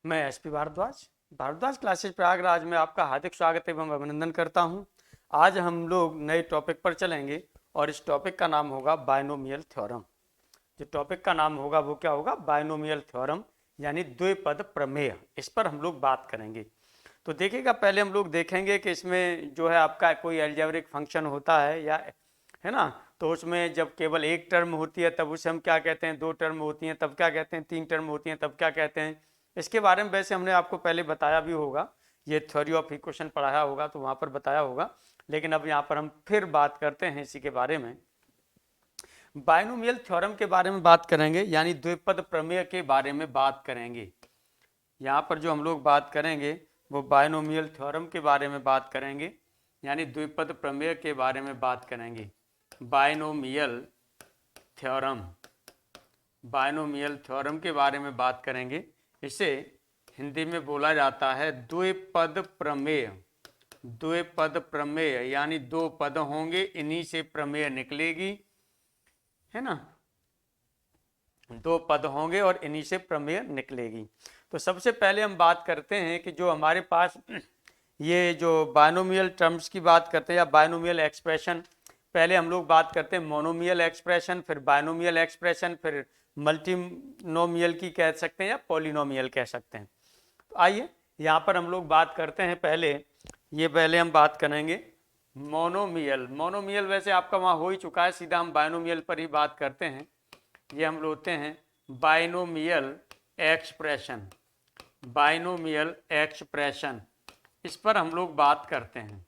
मैं SP Bhardwaj classes Prayagraj में आपका हार्दिक स्वागत एवं अभिनंदन करता हूं। आज हम लोग नए टॉपिक पर चलेंगे और इस टॉपिक का नाम होगा बायनोमियल थ्योरम। जो टॉपिक का नाम होगा वो क्या होगा? बायनोमियल थ्योरम यानी द्विपद प्रमेय। इस पर हम लोग बात करेंगे। तो देखिएगा, पहले हम लोग देखेंगे कि इसमें जो है आपका कोई अलजेब्रिक फंक्शन होता है या है ना, तो उसमें जब केवल एक टर्म होती है तब उसे हम क्या कहते हैं, दो टर्म होती हैं तब क्या कहते हैं, तीन टर्म होती हैं तब क्या कहते हैं। इसके बारे में वैसे हमने आपको पहले बताया भी होगा, ये थ्योरी ऑफ इक्वेशन पढ़ाया होगा तो वहाँ पर बताया होगा, लेकिन अब यहाँ पर हम फिर बात करते हैं इसी के बारे में। बायनोमियल थ्योरम के बारे में बात करेंगे, यानी द्विपद प्रमेय के बारे में बात करेंगे। यहाँ पर जो हम लोग बात करेंगे वो बायनोमियल थ्योरम के बारे में बात करेंगे, यानी द्विपद प्रमेय के बारे में बात करेंगे। बायनोमियल थ्योरम के बारे में बात करेंगे। इसे हिंदी में बोला जाता है द्विपद प्रमेय। द्विपद प्रमेय यानी दो पद होंगे, इन्हीं से प्रमेय निकलेगी, है ना। दो पद होंगे और इन्हीं से प्रमेय निकलेगी। तो सबसे पहले हम बात करते हैं कि जो हमारे पास ये जो बायनोमियल टर्म्स की बात करते हैं या बायनोमियल एक्सप्रेशन, पहले हम लोग बात करते हैं मोनोमियल एक्सप्रेशन, फिर बायनोमियल एक्सप्रेशन, फिर मल्टीनोमियल की कह सकते हैं या पॉलिनोमियल कह सकते हैं। तो आइए यहाँ पर हम लोग बात करते हैं। पहले हम बात करेंगे मोनोमियल वैसे आपका वहाँ हो ही चुका है, सीधा हम बायनोमियल पर ही बात करते हैं। ये हम लोग हैं बायनोमियल एक्सप्रेशन, इस पर हम लोग बात करते हैं।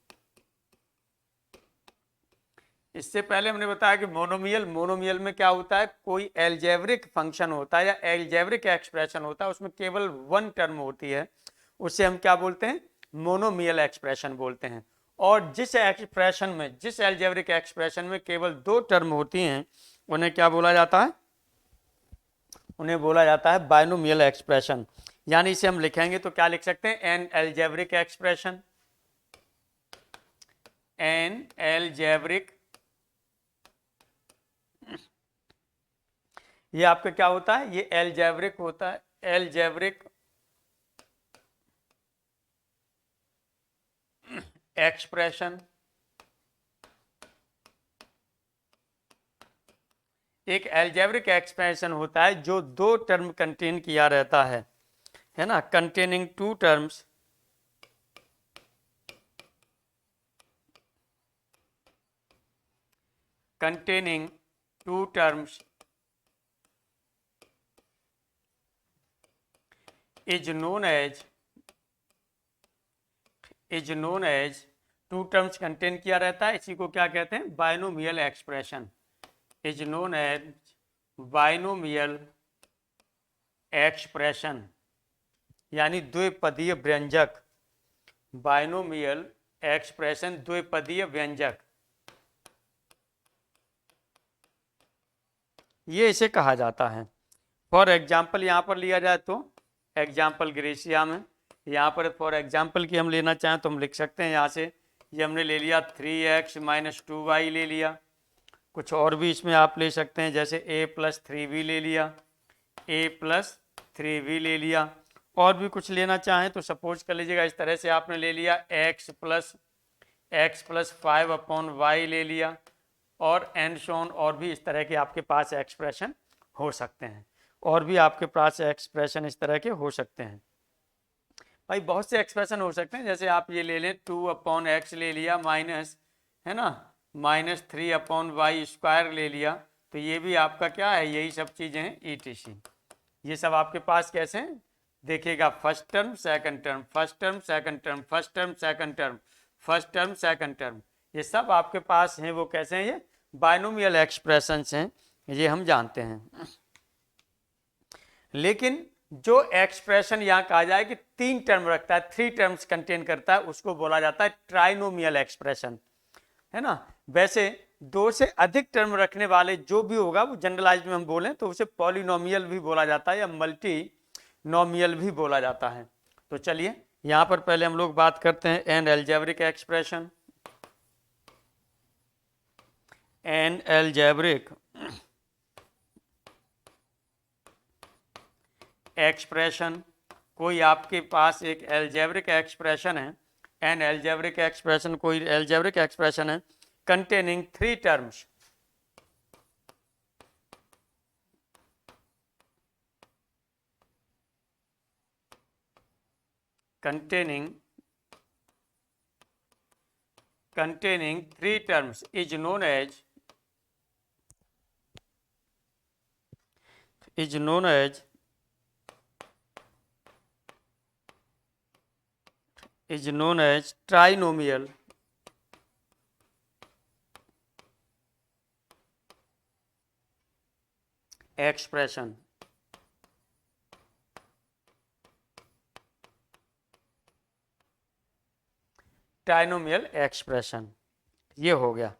इससे पहले हमने बताया कि मोनोमियल में क्या होता है, कोई एल्जेब्रिक फंक्शन होता है या एल्जेब्रिक एक्सप्रेशन होता है, उसमें केवल वन टर्म होती है, उसे हम क्या बोलते हैं? मोनोमियल एक्सप्रेशन बोलते हैं। और जिस एल्जेब्रिक एक्सप्रेशन में केवल दो टर्म होती हैं, उन्हें क्या बोला जाता है? उन्हें बोला जाता है बायनोमियल एक्सप्रेशन। यानी इसे हम लिखेंगे तो क्या लिख सकते हैं? An algebraic expression. ये आपका क्या होता है? ये एल्जेब्रिक होता है, एल्जेब्रिक एक्सप्रेशन। एक एल्जेब्रिक एक्सप्रेशन होता है जो दो टर्म कंटेन किया रहता है ना, containing two terms, is known as two terms contain किया रहता है, इसी को क्या कहते हैं? Binomial expression. Is known as binomial expression यानी द्विपदीय व्यंजक। बायनोमियल एक्सप्रेशन द्विपदीय व्यंजक, ये इसे कहा जाता है। फॉर एग्जाम्पल यहाँ पर लिया जाए तो एग्जाम्पल ग्रेसिया में, यहाँ पर फॉर एग्जाम्पल की हम लेना चाहें तो हम लिख सकते हैं यहाँ से, ये हमने ले लिया 3x - 2y ले लिया। कुछ और भी इसमें आप ले सकते हैं, जैसे a+3b ले लिया, a+3b ले लिया। और भी कुछ लेना चाहें तो सपोज कर लीजिएगा इस तरह से आपने ले लिया x+5/y ले लिया, और एंड सोन, और भी इस तरह के आपके पास एक्सप्रेशन हो सकते हैं। और भी आपके पास एक्सप्रेशन इस तरह के हो सकते हैं भाई, बहुत से एक्सप्रेशन हो सकते हैं। जैसे आप ये ले लें 2/x ले लिया, माइनस, है ना, -3/y² ले लिया, तो ये भी आपका क्या है? यही सब चीज़ें हैं, ETC। ये सब आपके पास कैसे हैं? देखिएगा, first term second term, first term second term, first term second term, first term second term, ये सब आपके पास हैं। वो कैसे हैं? ये बायनोमियल एक्सप्रेशंस हैं, ये हम जानते हैं। लेकिन जो एक्सप्रेशन यहाँ कहा जाए कि तीन टर्म रखता है, थ्री टर्म्स कंटेन करता है, उसको बोला जाता है ट्राइनोमियल एक्सप्रेशन, है ना। वैसे दो से अधिक टर्म रखने वाले जो भी होगा वो जनरलाइज में हम बोलें तो उसे पॉलिनोमियल भी बोला जाता है या मल्टीनोमियल भी बोला जाता है। तो चलिए यहाँ पर पहले हम लोग बात करते हैं an algebraic expression. An algebraic expression कोई आपके पास एक एल्जेब्रिक एक्सप्रेशन है, एन एल्जेब्रिक एक्सप्रेशन, कोई एल्जेब्रिक एक्सप्रेशन है containing three terms, containing three terms is known as trinomial expression. Trinomial expression, ये हो गया।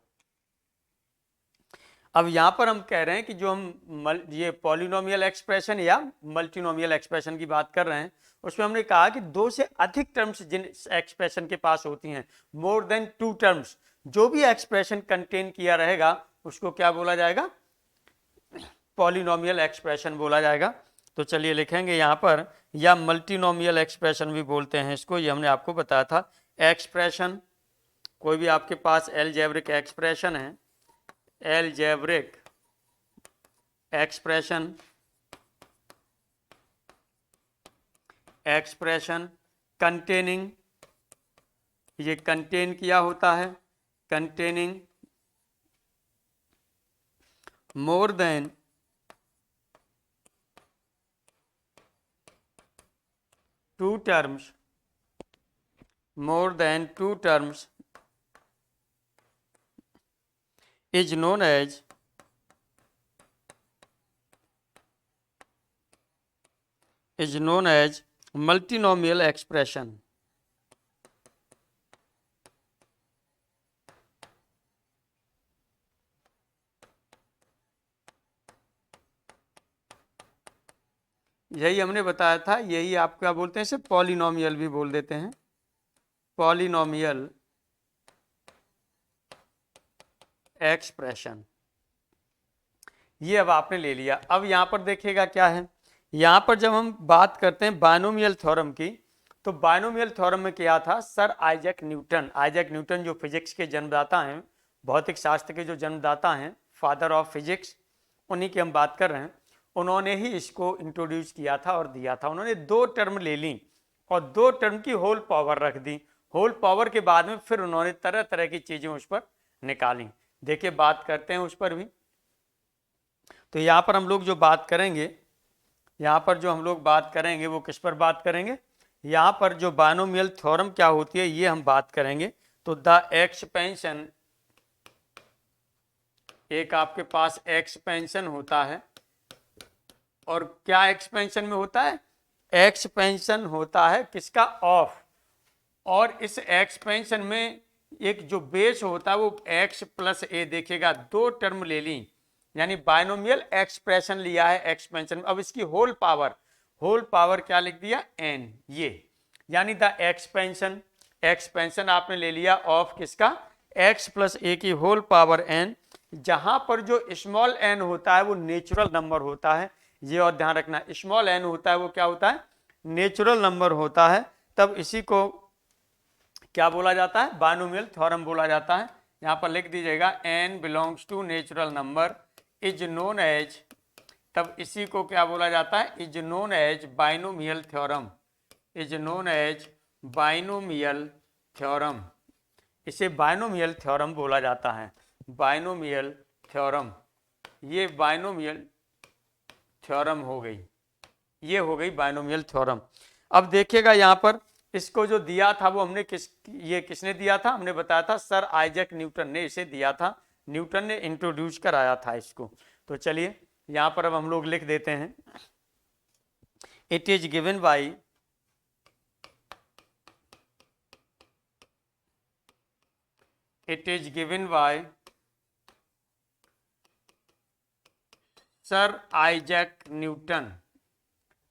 अब यहां पर हम कह रहे हैं कि जो हम ये पॉलिनोमियल एक्सप्रेशन या मल्टीनोमियल एक्सप्रेशन की बात कर रहे हैं, उसमें हमने कहा कि दो से अधिक टर्म्स जिन एक्सप्रेशन के पास होती हैं, मोर देन टू टर्म्स, जो भी एक्सप्रेशन कंटेन किया रहेगा उसको क्या बोला जाएगा? पॉलिनोमियल एक्सप्रेशन बोला जाएगा। तो चलिए लिखेंगे यहाँ पर, या मल्टीनोमियल एक्सप्रेशन भी बोलते हैं इसको, ये हमने आपको बताया था। एक्सप्रेशन, कोई भी आपके पास एल्जेब्रिक एक्सप्रेशन है, एल्जेब्रिक एक्सप्रेशन, कंटेनिंग, ये कंटेन किया होता है, containing more than two terms, more than two terms is known as multinomial expression. यही हमने बताया था, यही आप क्या बोलते हैं इसे? पॉलिनोमियल भी बोल देते हैं, पॉलिनोमियल एक्सप्रेशन। ये अब आपने ले लिया। अब यहां पर देखिएगा क्या है, यहां पर जब हम बात करते हैं बायनोमियल थ्योरम की, तो बायनोमियल थ्योरम में क्या था? सर आइजैक न्यूटन जो फिजिक्स के जन्मदाता हैं, भौतिक शास्त्र के जो जन्मदाता हैं, फादर ऑफ फिजिक्स, उन्हीं की हम बात कर रहे हैं। उन्होंने ही इसको इंट्रोड्यूस किया था और दिया था। उन्होंने दो टर्म ले ली और दो टर्म की होल पावर रख दी। होल पावर के बाद में फिर उन्होंने तरह तरह की चीजें उस पर निकाली। देखिए बात करते हैं उस पर भी। तो यहाँ पर हम लोग जो बात करेंगे, यहाँ पर जो हम लोग बात करेंगे वो किस पर बात करेंगे? यहाँ पर जो बायनोमियल थ्योरम क्या होती है ये हम बात करेंगे। तो द एक्सपेंशन, एक आपके पास एक्सपेंशन होता है, और क्या एक्सपेंशन में होता है? एक्सपेंशन होता है किसका? ऑफ। और इस एक्सपेंशन में एक जो बेस होता है वो x प्लस ए, देखिएगा दो टर्म ले ली, यानी बायनोमियल एक्सप्रेशन लिया है एक्सपेंशन में। अब इसकी होल पावर क्या लिख दिया? n, ये यानी द एक्सपेंशन आपने ले लिया ऑफ किसका? x प्लस ए की होल पावर n। जहां पर जो स्मॉल n होता है वो नेचुरल नंबर होता है, ये और ध्यान रखना, स्मॉल n होता है वो क्या होता है? नेचुरल नंबर होता है। तब इसी को क्या बोला जाता है? बायनोमियल थ्योरम बोला जाता है। यहां पर लिख दीजिएगा n belongs to natural number is known as, तब इसी को क्या बोला जाता है? Is known as binomial theorem, is known as binomial theorem. इसे बायनोमियल थ्योरम बोला जाता है, बायनोमियल थ्योरम। ये बायनोमियल थ्योरम हो गई, ये हो गई बायनोमियल थ्योरम। अब देखिएगा यहाँ पर इसको जो दिया था वो हमने किसने दिया था? हमने बताया था सर आइजैक न्यूटन ने इसे दिया था, न्यूटन ने इंट्रोड्यूस कराया था इसको। तो चलिए यहाँ पर अब हम लोग लिख देते हैं, it is given by sir Isaac Newton.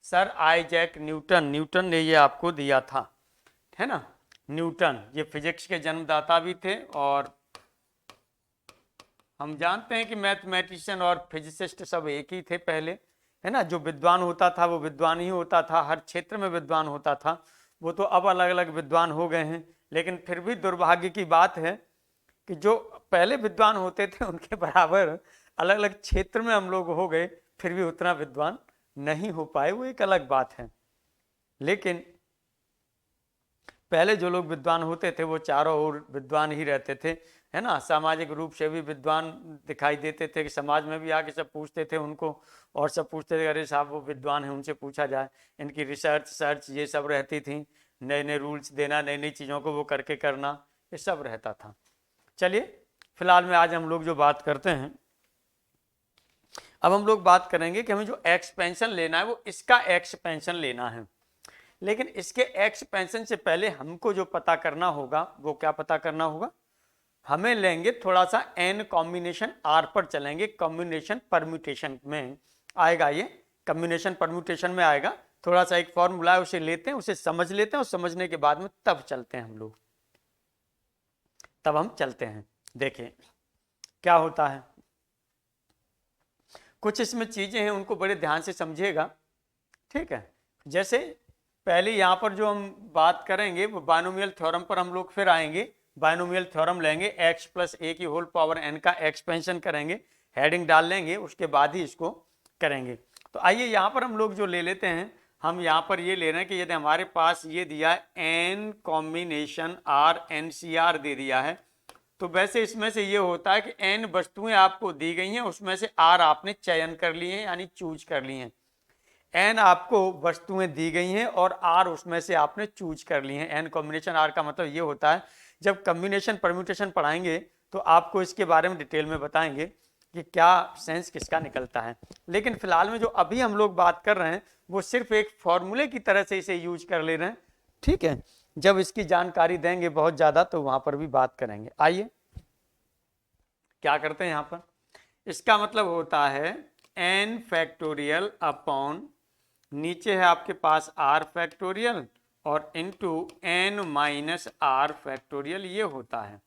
Sir Isaac Newton ने ये आपको दिया था, है ना? न्यूटन ये फिजिक्स के जन्मदाता भी थे, और हम जानते हैं कि मैथमेटिशियन और फिजिसिस्ट सब एक ही थे पहले, है ना, जो विद्वान होता था वो विद्वान ही होता था, हर क्षेत्र में विद्वान होता था। वो तो अब अलग अलग विद्वान हो गए हैं, लेकिन फिर भी दुर्भाग्य की बात है कि जो पहले विद्वान होते थे उनके बराबर अलग अलग क्षेत्र में हम लोग हो गए, फिर भी उतना विद्वान नहीं हो पाए, वो एक अलग बात है। लेकिन पहले जो लोग विद्वान होते थे वो चारों ओर विद्वान ही रहते थे, है ना, सामाजिक रूप से भी विद्वान दिखाई देते थे कि समाज में भी आके सब पूछते थे उनको, और सब पूछते थे अरे साहब वो विद्वान है उनसे पूछा जाए, इनकी रिसर्च सर्च ये सब रहती थी, नए नए रूल्स देना, नई नई चीज़ों को वो करके करना, ये सब रहता था। चलिए फिलहाल में आज हम लोग जो बात करते हैं, अब हम लोग बात करेंगे कि हमें जो एक्सपेंशन लेना है वो इसका एक्सपेंशन लेना है। लेकिन इसके एक्सपेंशन से पहले हमको जो पता करना होगा वो क्या पता करना होगा, हमें लेंगे थोड़ा सा एन कॉम्बिनेशन आर पर चलेंगे, कॉम्बिनेशन परम्यूटेशन में आएगा, ये कॉम्बिनेशन परम्यूटेशन में आएगा। थोड़ा सा एक फॉर्मूला है उसे लेते हैं, उसे समझ लेते हैं, और समझने के बाद में तब चलते हैं हम लोग, तब हम चलते हैं। देखिए क्या होता है, कुछ इसमें चीजें हैं उनको बड़े ध्यान से समझिएगा, ठीक है। जैसे पहले यहाँ पर जो हम बात करेंगे वो बायनोमियल थ्योरम पर हम लोग फिर आएंगे, बायनोमियल थ्योरम लेंगे, x प्लस ए की होल पावर n का एक्सपेंशन करेंगे, हेडिंग डाल लेंगे, उसके बाद ही इसको करेंगे। तो आइए यहाँ पर हम लोग जो ले लेते हैं, हम यहाँ पर ये ले रहे हैं कि यदि हमारे पास ये दिया है n कॉम्बिनेशन आर NCR दे दिया है, तो वैसे इसमें से ये होता है कि n वस्तुएं आपको दी गई हैं, उसमें से r आपने चयन कर लिए हैं यानी चूज कर लिए हैं। n आपको वस्तुएं दी गई हैं और r उसमें से आपने चूज कर ली हैं। n कॉम्बिनेशन r का मतलब ये होता है, जब कॉम्बिनेशन परम्यूटेशन पढ़ाएंगे तो आपको इसके बारे में डिटेल में बताएंगे कि क्या सेंस किसका निकलता है। लेकिन फिलहाल में जो अभी हम लोग बात कर रहे हैं वो सिर्फ एक फॉर्मूले की तरह से इसे यूज कर ले रहे हैं, ठीक है। जब इसकी जानकारी देंगे बहुत ज्यादा तो वहां पर भी बात करेंगे। आइए क्या करते हैं, यहाँ पर इसका मतलब होता है n फैक्टोरियल अपॉन, नीचे है आपके पास r फैक्टोरियल और into n minus r factorial, ये होता है,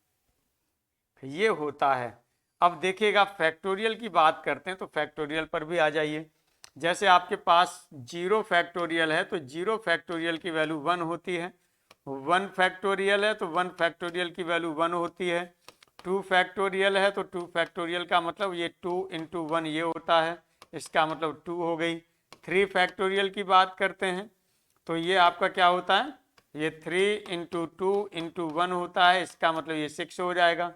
ये होता है। अब देखिएगा फैक्टोरियल की बात करते हैं तो फैक्टोरियल पर भी आ जाइए। जैसे आपके पास 0 फैक्टोरियल है तो 0 फैक्टोरियल की वैल्यू 1 होती है, 1 फैक्टोरियल है तो 1 फैक्टोरियल की वैल्यू 1 होती है, 2 फैक्टोरियल है तो 2 फैक्टोरियल का मतलब ये 2 इंटू 1 ये होता है, इसका मतलब 2 हो गई। 3 फैक्टोरियल की बात करते हैं तो ये आपका क्या होता है, ये 3 इंटू 2 इंटू 1 होता है, इसका मतलब ये 6 हो जाएगा।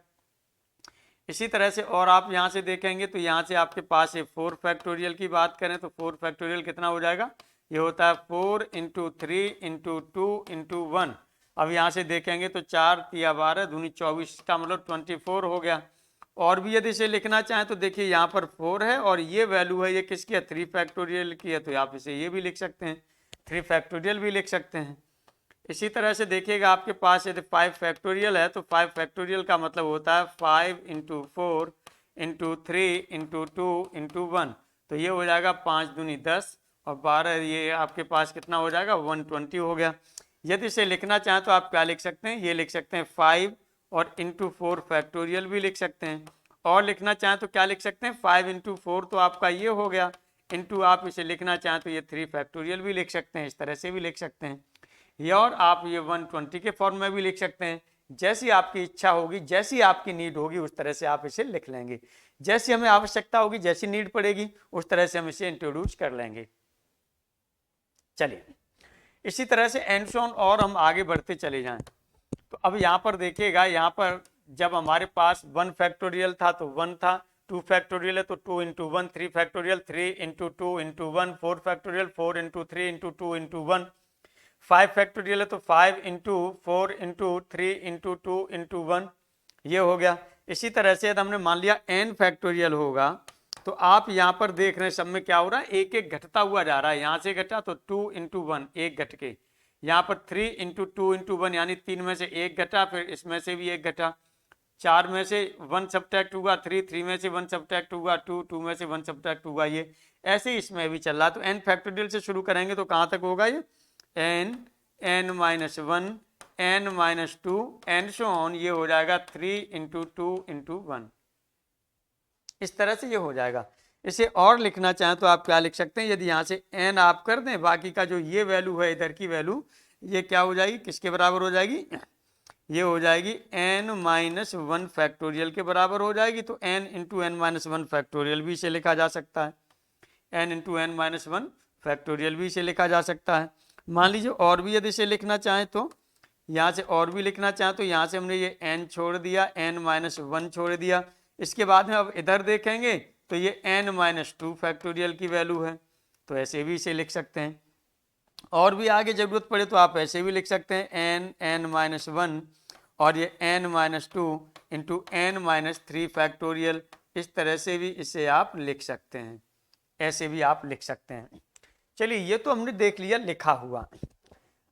इसी तरह से और आप यहाँ से देखेंगे तो यहाँ से आपके पास ये 4 फैक्टोरियल की बात करें तो 4 फैक्टोरियल कितना हो जाएगा, ये होता है 4 इंटू 3 इंटू 2 इंटू 1। अब यहाँ से देखेंगे तो 4 तिया 12 दूनी 24 का मतलब 24 हो गया। और भी यदि इसे लिखना चाहें तो देखिए यहाँ पर 4 है और ये वैल्यू है ये किसकी है, 3 फैक्टोरियल की है, तो आप इसे ये भी लिख सकते हैं, 3 फैक्टोरियल भी लिख सकते हैं। इसी तरह से देखिएगा आपके पास यदि 5 फैक्टोरियल है तो 5 फैक्टोरियल का मतलब होता है 5 इंटू 4 इंटू 3 इंटू 2 इंटू 1, तो ये हो जाएगा 5 दूनी 10 और 12, ये आपके पास कितना हो जाएगा 120 हो गया। यदि इसे लिखना चाहें तो आप क्या लिख सकते हैं, ये लिख सकते हैं 5 और इंटू 4 फैक्टोरियल भी लिख सकते हैं, और लिखना चाहें तो क्या लिख सकते हैं 5 इंटू 4 तो आपका ये हो गया, इंटू आप इसे लिखना चाहें तो ये 3 फैक्टोरियल भी लिख सकते हैं, इस तरह से भी लिख सकते हैं, ये और आप ये 120 के फॉर्म में भी लिख सकते हैं। जैसी आपकी इच्छा होगी, जैसी आपकी नीड होगी उस तरह से आप इसे लिख लेंगे, जैसी हमें आवश्यकता होगी, जैसी नीड पड़ेगी उस तरह से हम इसे इंट्रोड्यूस कर लेंगे। चलिए इसी तरह से एंड सो ऑन और हम आगे बढ़ते चले जाएं। तो अब यहाँ पर देखिएगा, यहाँ पर जब हमारे पास 1 फैक्टोरियल था तो 1 था, 2 फैक्टोरियल है तो 2 into 1, 3 factorial 3 into 2 into 1, 4 factorial 4 into 3 into 2 into 1, 5 factorial है तो 5 इंटू 4 इंटू 3 इंटू 2 इंटू 1, ये हो गया। इसी तरह से यदि हमने मान लिया n फैक्टोरियल होगा तो आप यहाँ पर देख रहे हैं सब में क्या हो रहा है, एक एक घटता हुआ जा रहा है, यहाँ से घटा तो 2 इंटू 1 एक घट के, यहाँ पर 3 इंटू 2 इंटू 1 यानी 3 में से एक घटा, फिर इसमें से भी एक घटा, 4 में से 1 सब्ट्रैक्ट हुआ 3, 3 में से 1 सब्ट्रैक्ट हुआ 2, 2 में से 1 सब्ट्रैक्ट हुआ, ये ऐसे ही इसमें भी चल रहा है। तो n फैक्टोरियल से शुरू करेंगे तो कहाँ तक होगा ये n minus 1 n minus 2 and so on, ये हो जाएगा 3 इंटू 2 इंटू 1, इस तरह से ये हो जाएगा। इसे और लिखना चाहें तो आप क्या लिख सकते हैं, यदि यहाँ से n आप कर दें, बाकी का जो ये वैल्यू है इधर की वैल्यू, ये क्या हो जाएगी, किसके बराबर हो जाएगी, ये हो जाएगी n-1 फैक्टोरियल के बराबर हो जाएगी। तो n इंटू n-1 फैक्टोरियल भी इसे लिखा जा सकता है, n इंटू n-1 फैक्टोरियल भी इसे लिखा जा सकता है। मान लीजिए और भी यदि इसे लिखना चाहें तो यहाँ से और भी लिखना चाहें तो यहाँ से हमने ये n छोड़ दिया, n-1 छोड़ दिया। इसके बाद में अब इधर देखेंगे तो ये n-2 फैक्टोरियल की वैल्यू है, तो ऐसे भी इसे लिख सकते हैं। और भी आगे जरूरत पड़े तो आप ऐसे भी लिख सकते हैं n-1 और ये n-2 इंटू n-3 फैक्टोरियल, इस तरह से भी इसे आप लिख सकते हैं, ऐसे भी आप लिख सकते हैं। चलिए ये तो हमने देख लिया लिखा हुआ।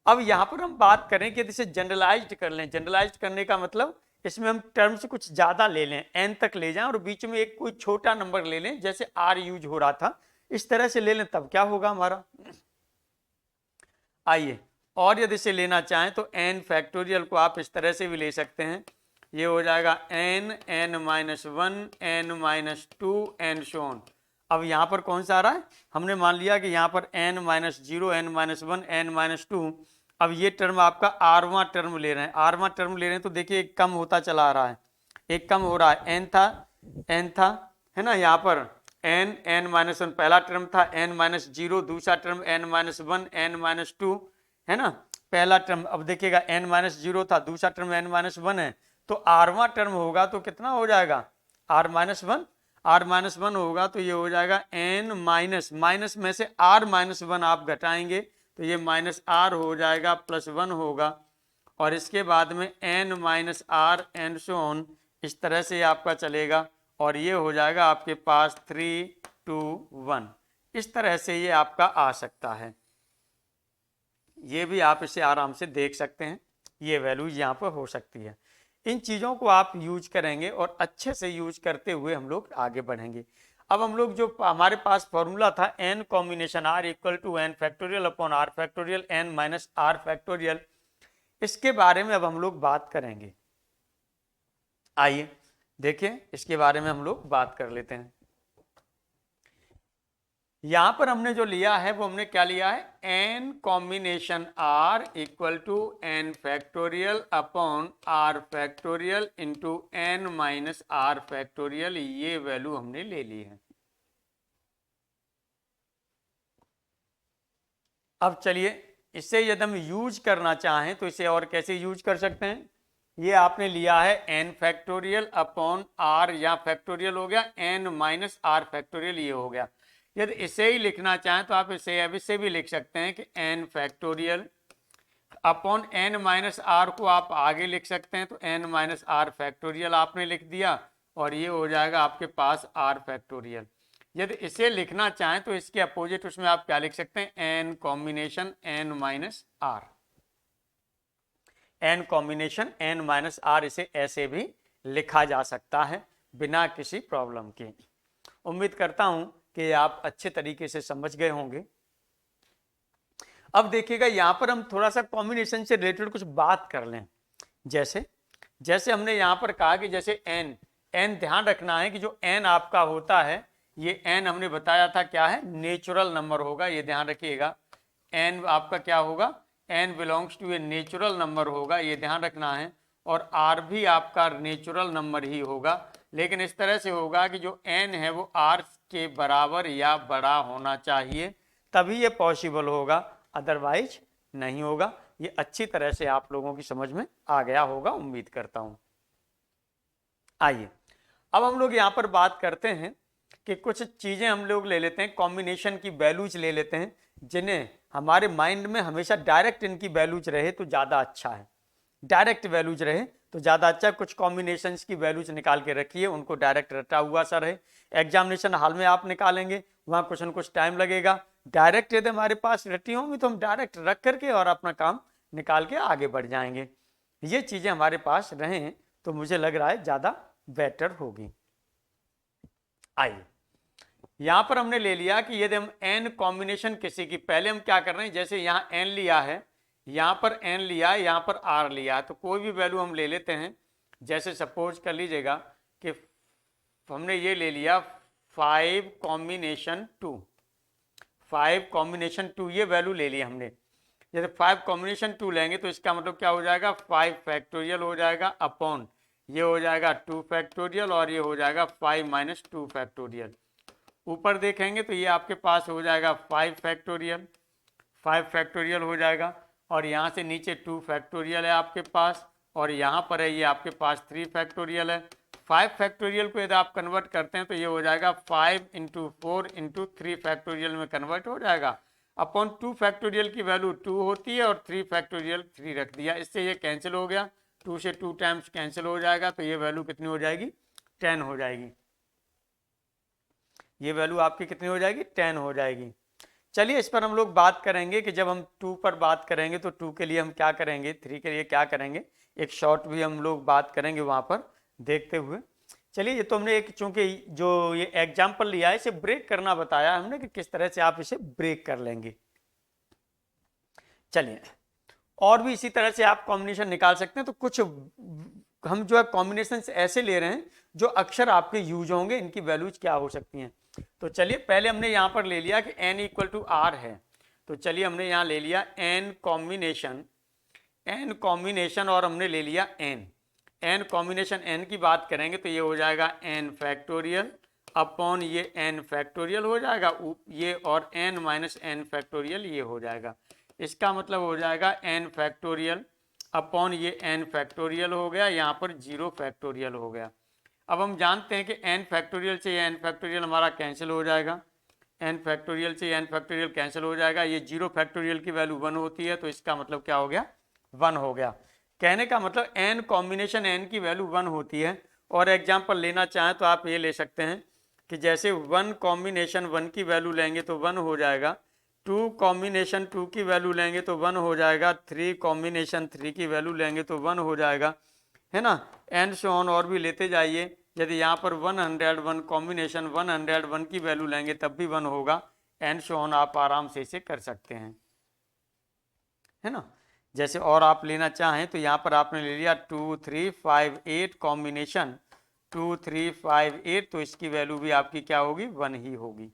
अब यहाँ पर हम बात करें कि इसे जनरलाइज्ड कर लें। जनरलाइज्ड करने का मतलब इसमें हम टर्म से कुछ ज़्यादा ले लें, n तक ले जाएं और बीच में एक कोई छोटा नंबर ले लें, जैसे r यूज हो रहा था इस तरह से ले लें, तब क्या होगा हमारा। आइए और यदि इसे लेना चाहें तो n फैक्टोरियल को आप इस तरह से भी ले सकते हैं, ये हो जाएगा n, n-1, n-2 and so on. अब यहाँ पर कौन सा आ रहा है, हमने मान लिया कि यहाँ पर n-0, n-1, n-2, अब ये टर्म आपका आरवां टर्म ले रहे हैं, आरवां टर्म ले रहे हैं तो देखिए एक कम होता चला आ रहा है, एक कम हो रहा है, n था है ना, यहाँ पर n-1 पहला टर्म था, n-0 दूसरा टर्म, n-1, n-2 है ना पहला टर्म। अब देखिएगा n-0 था, दूसरा टर्म n-1 है, तो आरवां टर्म होगा तो कितना हो जाएगा, r-1, r-1 होगा तो ये हो जाएगा n माइनस में से r-1 आप घटाएंगे तो ये -r हो जाएगा, +1 होगा, और इसके बाद में n-r एंड सो ऑन, इस तरह से आपका चलेगा, और ये हो जाएगा आपके पास 3, 2, 1, इस तरह से ये आपका आ सकता है। ये भी आप इसे आराम से देख सकते हैं, ये वैल्यूज यहाँ पर हो सकती है। इन चीज़ों को आप यूज करेंगे और अच्छे से यूज करते हुए हम लोग आगे बढ़ेंगे। अब हम लोग जो हमारे पास फॉर्मूला था n combination r equal to n factorial upon r factorial n minus r factorial, इसके बारे में अब हम लोग बात करेंगे। आइए देखिए इसके बारे में हम लोग बात कर लेते हैं। यहां पर हमने जो लिया है वो हमने क्या लिया है, n combination r equal to n factorial upon r factorial into n minus r factorial, ये वैल्यू हमने ले ली है। अब चलिए इसे यदि हम यूज करना चाहें तो इसे और कैसे यूज कर सकते हैं। ये आपने लिया है n फैक्टोरियल अपॉन r, या फैक्टोरियल हो गया n माइनस r फैक्टोरियल, ये हो गया। यदि इसे ही लिखना चाहें तो आप इसे अब इसे भी लिख सकते हैं कि n factorial upon n minus r को आप आगे लिख सकते हैं, तो n माइनस r फैक्टोरियल आपने लिख दिया और ये हो जाएगा आपके पास r फैक्टोरियल। यदि इसे लिखना चाहें तो इसके अपोजिट उसमें आप क्या लिख सकते हैं, n combination n minus r, n combination n minus r, इसे ऐसे भी लिखा जा सकता है बिना किसी प्रॉब्लम के। उम्मीद करता हूं कि आप अच्छे तरीके से समझ गए होंगे। अब देखिएगा यहां पर हम थोड़ा सा कॉम्बिनेशन से रिलेटेड कुछ बात कर लें। जैसे हमने यहां पर कहा कि जैसे n ध्यान रखना है कि जो n आपका होता है, ये n हमने बताया था क्या है, नेचुरल नंबर होगा, ये ध्यान रखिएगा। n आपका क्या होगा, n belongs to a natural number होगा, ये ध्यान रखना है। और r भी आपका नेचुरल नंबर ही होगा, लेकिन इस तरह से होगा कि जो n है वो r के बराबर या बड़ा होना चाहिए, तभी ये पॉसिबल होगा, अदरवाइज नहीं होगा। ये अच्छी तरह से आप लोगों की समझ में आ गया होगा, उम्मीद करता हूं। आइए अब हम लोग यहाँ पर बात करते हैं कि कुछ चीज़ें हम लोग ले लेते हैं, कॉम्बिनेशन की वैल्यूज ले लेते हैं, जिन्हें हमारे माइंड में हमेशा डायरेक्ट इनकी वैल्यूज रहे तो ज़्यादा अच्छा है, डायरेक्ट वैल्यूज रहे तो ज़्यादा अच्छा। कुछ कॉम्बिनेशंस की वैल्यूज निकाल के रखिए, उनको डायरेक्ट रटा हुआ सा रहे। एग्जामिनेशन हॉल में आप निकालेंगे, वहाँ कुछ न कुछ टाइम लगेगा। डायरेक्ट यदि हमारे पास रटी होंगी तो हम डायरेक्ट रख करके और अपना काम निकाल के आगे बढ़ जाएंगे। ये चीज़ें हमारे पास रहें तो मुझे लग रहा है ज़्यादा बेटर होगी। आइए यहाँ पर हमने ले लिया कि यदि हम n कॉम्बिनेशन किसी की, पहले हम क्या कर रहे हैं, जैसे यहाँ n लिया है, यहाँ पर n लिया है, यहाँ पर r लिया है, तो कोई भी वैल्यू हम ले लेते हैं। जैसे सपोज कर लीजिएगा कि हमने ये ले लिया 5 कॉम्बिनेशन 2, 5 कॉम्बिनेशन 2 ये वैल्यू ले ली हमने। जैसे 5 कॉम्बिनेशन 2 लेंगे तो इसका मतलब क्या हो जाएगा, 5 फैक्टोरियल हो जाएगा अपॉन ये हो जाएगा 2 फैक्टोरियल और ये हो जाएगा 5 माइनस 2 फैक्टोरियल। ऊपर देखेंगे तो ये आपके पास हो जाएगा 5 फैक्टोरियल, 5 फैक्टोरियल हो जाएगा और यहाँ से नीचे 2 फैक्टोरियल है आपके पास और यहाँ पर है ये आपके पास 3 फैक्टोरियल है। 5 फैक्टोरियल को यदि आप कन्वर्ट करते हैं तो ये हो जाएगा 5 इंटू 4 इंटू 3 फैक्टोरियल में कन्वर्ट हो जाएगा। अपॉन 2 फैक्टोरियल की वैल्यू 2 होती है और 3 फैक्टोरियल 3 रख दिया, इससे ये कैंसिल हो गया, 2 से 2 टाइम्स कैंसिल हो जाएगा तो ये वैल्यू कितनी हो जाएगी, 10 हो जाएगी। ये वैल्यू आपकी कितनी हो जाएगी, 10 हो जाएगी। चलिए इस पर हम लोग बात करेंगे कि जब हम 2 पर बात करेंगे तो 2 के लिए हम क्या करेंगे, 3 के लिए क्या करेंगे, एक शॉर्ट भी हम लोग बात करेंगे वहाँ पर देखते हुए। चलिए ये तो हमने एक चूंकि जो ये एग्जाम्पल लिया है इसे ब्रेक करना बताया हमने कि किस तरह से आप इसे ब्रेक कर लेंगे। चलिए और भी इसी तरह से आप कॉम्बिनेशन निकाल सकते हैं। तो कुछ हम जो है कॉम्बिनेशन ऐसे ले रहे हैं जो अक्सर आपके यूज होंगे, इनकी वैल्यूज क्या हो सकती हैं। तो चलिए पहले हमने यहाँ पर ले लिया कि n इक्वल टू आर है, तो चलिए हमने यहाँ ले लिया n कॉम्बिनेशन और हमने ले लिया n कॉम्बिनेशन n की बात करेंगे तो ये हो जाएगा n फैक्टोरियल अपॉन ये n फैक्टोरियल हो जाएगा ये और n माइनस n फैक्टोरियल ये हो जाएगा। इसका मतलब हो जाएगा n फैक्टोरियल अपॉन ये n फैक्टोरियल हो गया, यहाँ पर 0 फैक्टोरियल हो गया। अब हम जानते हैं कि n फैक्टोरियल से ये n फैक्टोरियल हमारा कैंसिल हो जाएगा, n फैक्टोरियल से n फैक्टोरियल कैंसिल हो जाएगा, ये 0 फैक्टोरियल की वैल्यू 1 होती है तो इसका मतलब क्या हो गया, 1 हो गया। कहने का मतलब n कॉम्बिनेशन n की वैल्यू 1 होती है। और एग्जाम्पल लेना चाहें तो आप ये ले सकते हैं कि जैसे 1 कॉम्बिनेशन 1 की वैल्यू लेंगे तो 1 हो जाएगा, 2 कॉम्बिनेशन 2 की वैल्यू लेंगे तो 1 हो जाएगा, 3 कॉम्बिनेशन 3 की वैल्यू लेंगे तो 1 हो जाएगा, है ना, एंड सो ऑन और भी लेते जाइए। यदि यहाँ पर 101 कॉम्बिनेशन 101 की वैल्यू लेंगे तब भी 1 होगा, एंड सो ऑन आप आराम से इसे कर सकते हैं, है ना। जैसे और आप लेना चाहें तो यहाँ पर आपने ले लिया 2 3 5 8 कॉम्बिनेशन 2 3 5 8 तो इसकी वैल्यू भी आपकी क्या होगी, 1 ही होगी।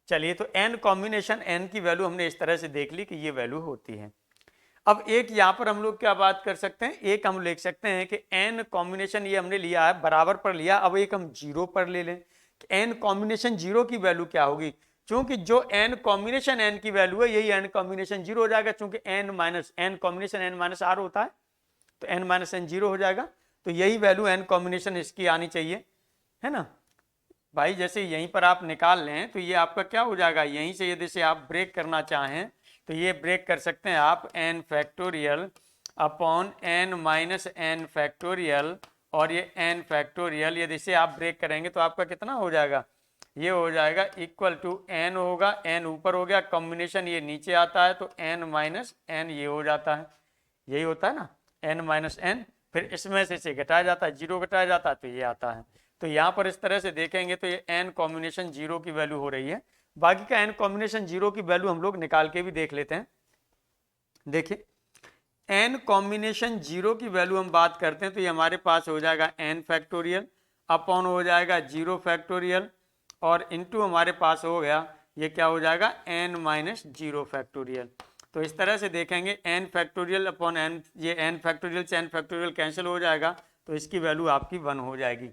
चलिए तो n कॉम्बिनेशन n की वैल्यू हमने इस तरह से देख ली कि ये वैल्यू होती है। अब एक यहाँ पर हम लोग क्या बात कर सकते हैं, एक हम लिख सकते हैं कि n कॉम्बिनेशन ये हमने लिया है बराबर पर लिया, अब एक हम 0 पर ले लें, n कॉम्बिनेशन 0 की वैल्यू क्या होगी, चूंकि जो n कॉम्बिनेशन n की वैल्यू है यही n कॉम्बिनेशन 0 हो जाएगा, चूंकि n combination n minus r होता है तो n माइनस n 0 हो जाएगा, तो यही वैल्यू n कॉम्बिनेशन इसकी आनी चाहिए, है ना भाई। जैसे यहीं पर आप निकाल लें तो ये आपका क्या हो जाएगा, यहीं से यदि से आप ब्रेक करना चाहें तो ये ब्रेक कर सकते हैं आप n factorial upon n minus n factorial और ये n फैक्टोरियल, यदि से आप ब्रेक करेंगे तो आपका कितना हो जाएगा, ये हो जाएगा इक्वल टू n होगा, n ऊपर हो गया, कॉम्बिनेशन ये नीचे आता है तो n माइनस n ये हो जाता है, यही होता है ना, n माइनस n, फिर इसमें से इसे घटाया जाता है, 0 घटाया जाता है तो ये आता है। तो यहाँ पर इस तरह से देखेंगे तो ये n कॉम्बिनेशन 0 की वैल्यू हो रही है। बाकी का n कॉम्बिनेशन 0 की वैल्यू हम लोग निकाल के भी देख लेते हैं। देखिए n कॉम्बिनेशन 0 की वैल्यू हम बात करते हैं तो ये हमारे पास हो जाएगा n फैक्टोरियल अपॉन हो जाएगा 0 फैक्टोरियल और इनटू हमारे पास हो गया ये क्या हो जाएगा n माइनस 0 फैक्टोरियल। तो इस तरह से देखेंगे n फैक्टोरियल अपॉन n, ये n फैक्टोरियल से n फैक्टोरियल कैंसिल हो जाएगा तो इसकी वैल्यू आपकी 1 हो जाएगी।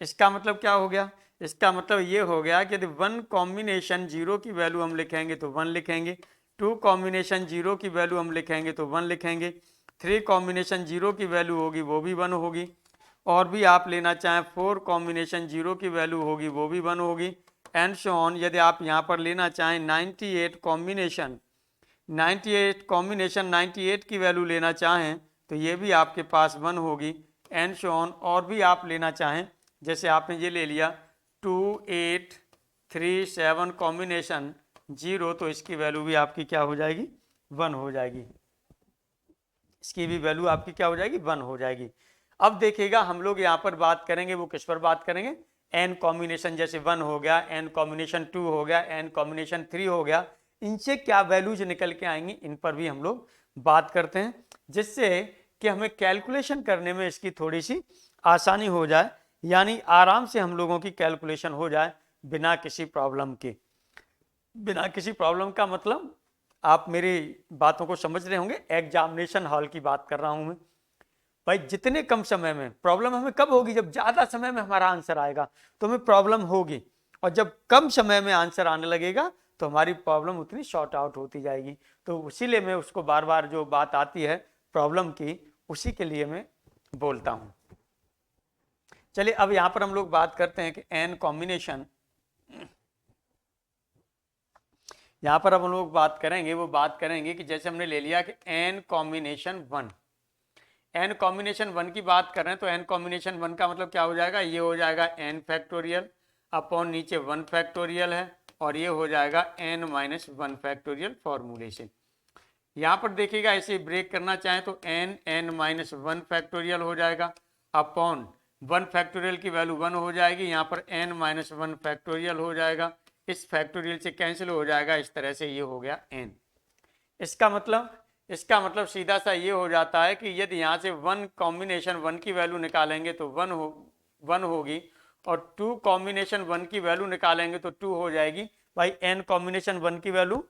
इसका मतलब क्या हो गया, इसका मतलब ये हो गया कि यदि 1 कॉम्बिनेशन 0 की वैल्यू हम लिखेंगे तो 1 लिखेंगे, 2 कॉम्बिनेशन 0 की वैल्यू हम लिखेंगे तो 1 लिखेंगे, 3 कॉम्बिनेशन 0 की वैल्यू होगी वो भी 1 होगी, और भी आप लेना चाहें 4 कॉम्बिनेशन 0 की वैल्यू होगी वो भी 1 होगी, एंड सो ऑन। यदि आप यहाँ पर लेना चाहें 98 कॉम्बिनेशन 98 की वैल्यू लेना चाहें तो ये भी आपके पास 1 होगी, एंड सो ऑन। और भी आप लेना चाहें जैसे आपने ये ले लिया 2 8 3 7 कॉम्बिनेशन 0 तो इसकी वैल्यू भी आपकी क्या हो जाएगी, 1 हो जाएगी, इसकी भी वैल्यू आपकी क्या हो जाएगी, 1 हो जाएगी। अब देखिएगा हम लोग यहाँ पर बात करेंगे, वो किस पर बात करेंगे, n कॉम्बिनेशन जैसे 1 हो गया, n कॉम्बिनेशन 2 हो गया, n कॉम्बिनेशन 3 हो गया, इनसे क्या वैल्यूज निकल के आएंगी इन पर भी हम लोग बात करते हैं, जिससे कि हमें कैलकुलेशन करने में इसकी थोड़ी सी आसानी हो जाए, यानी आराम से हम लोगों की कैलकुलेशन हो जाए। बिना किसी प्रॉब्लम के। बिना किसी प्रॉब्लम का मतलब आप मेरी बातों को समझ रहे होंगे, एग्जामिनेशन हॉल की बात कर रहा हूं मैं। भाई जितने कम समय में, प्रॉब्लम हमें कब होगी, जब ज्यादा समय में हमारा आंसर आएगा तो हमें प्रॉब्लम होगी, और जब कम समय में आंसर आने लगेगा तो हमारी प्रॉब्लम उतनी शॉर्ट आउट होती जाएगी। तो इसीलिए मैं उसको बार बार जो बात आती है प्रॉब्लम की, उसी के लिए मैं बोलता हूं। चलिए अब यहां पर हम लोग बात करते हैं कि एन कॉम्बिनेशन, यहां पर अब हम लोग बात करेंगे, वो बात करेंगे कि जैसे हमने ले लिया कि n combination one, n combination one की बात कर रहे हैं तो एन कॉम्बिनेशन वन का मतलब क्या हो जाएगा, ये हो जाएगा एन फैक्टोरियल अपॉन नीचे वन फैक्टोरियल है, और ये हो जाएगा n minus one factorial formulation. यहाँ पर देखिएगा ऐसे ब्रेक करना चाहें तो एन माइनस वन फैक्टोरियल हो जाएगा अपॉन वन फैक्टोरियल की वैल्यू वन हो जाएगी, यहाँ पर एन माइनस वन फैक्टोरियल हो जाएगा, इस फैक्टोरियल से कैंसिल हो जाएगा, इस तरह से ये हो गया एन। इसका मतलब सीधा सा ये हो जाता है कि यदि यहाँ से वन कॉम्बिनेशन वन की वैल्यू निकालेंगे तो वन होगी, और टू कॉम्बिनेशन वन की वैल्यू निकालेंगे तो टू हो जाएगी। भाई एन कॉम्बिनेशन वन की वैल्यू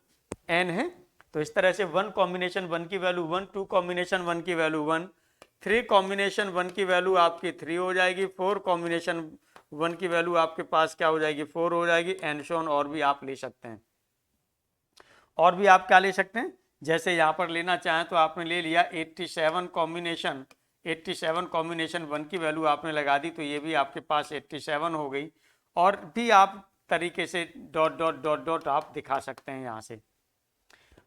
एन है, तो इस तरह से वन कॉम्बिनेशन वन की value one, two combination one की value one, three combination one की वैल्यू आपकी थ्री हो जाएगी, फोर कॉम्बिनेशन वन की वैल्यू आपके पास क्या हो जाएगी, फोर हो जाएगी, एंड सो ऑन। और भी आप ले सकते हैं, और भी आप क्या ले सकते हैं, जैसे यहाँ पर लेना चाहें तो आपने ले लिया 87 कॉम्बिनेशन, 87 कॉम्बिनेशन वन की वैल्यू आपने लगा दी, तो ये भी आपके पास 87 हो गई। और भी आप तरीके से डॉट डॉट डॉट डॉट आप दिखा सकते हैं यहाँ से।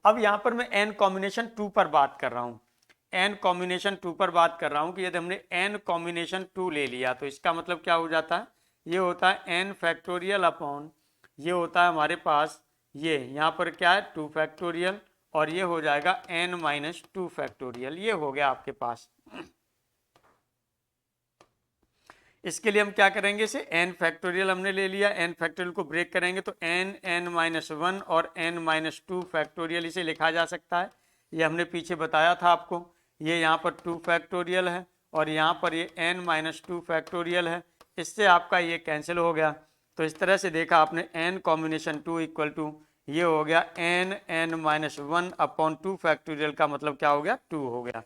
अब यहाँ पर मैं एन कॉम्बिनेशन टू पर बात कर रहा हूँ, एन कॉम्बिनेशन टू पर बात कर रहा हूँ कि यदि हमने एन कॉम्बिनेशन टू ले लिया तो इसका मतलब क्या हो जाता है, ये होता है एन फैक्टोरियल अपॉन, ये होता है हमारे पास ये यहाँ पर क्या है टू फैक्टोरियल, और ये हो जाएगा एन माइनस टू फैक्टोरियल, ये हो गया आपके पास। इसके लिए हम क्या करेंगे, इसे एन फैक्टोरियल हमने ले लिया, एन फैक्टोरियल को ब्रेक करेंगे तो एन माइनस वन और एन माइनस टू फैक्टोरियल इसे लिखा जा सकता है, ये हमने पीछे बताया था आपको। ये यहाँ पर टू फैक्टोरियल है और यहाँ पर ये एन माइनस टू फैक्टोरियल है, इससे आपका ये कैंसिल हो गया। तो इस तरह से देखा आपने n combination two equal to ये हो गया n minus one upon two factorial, का मतलब क्या हो गया, टू हो गया।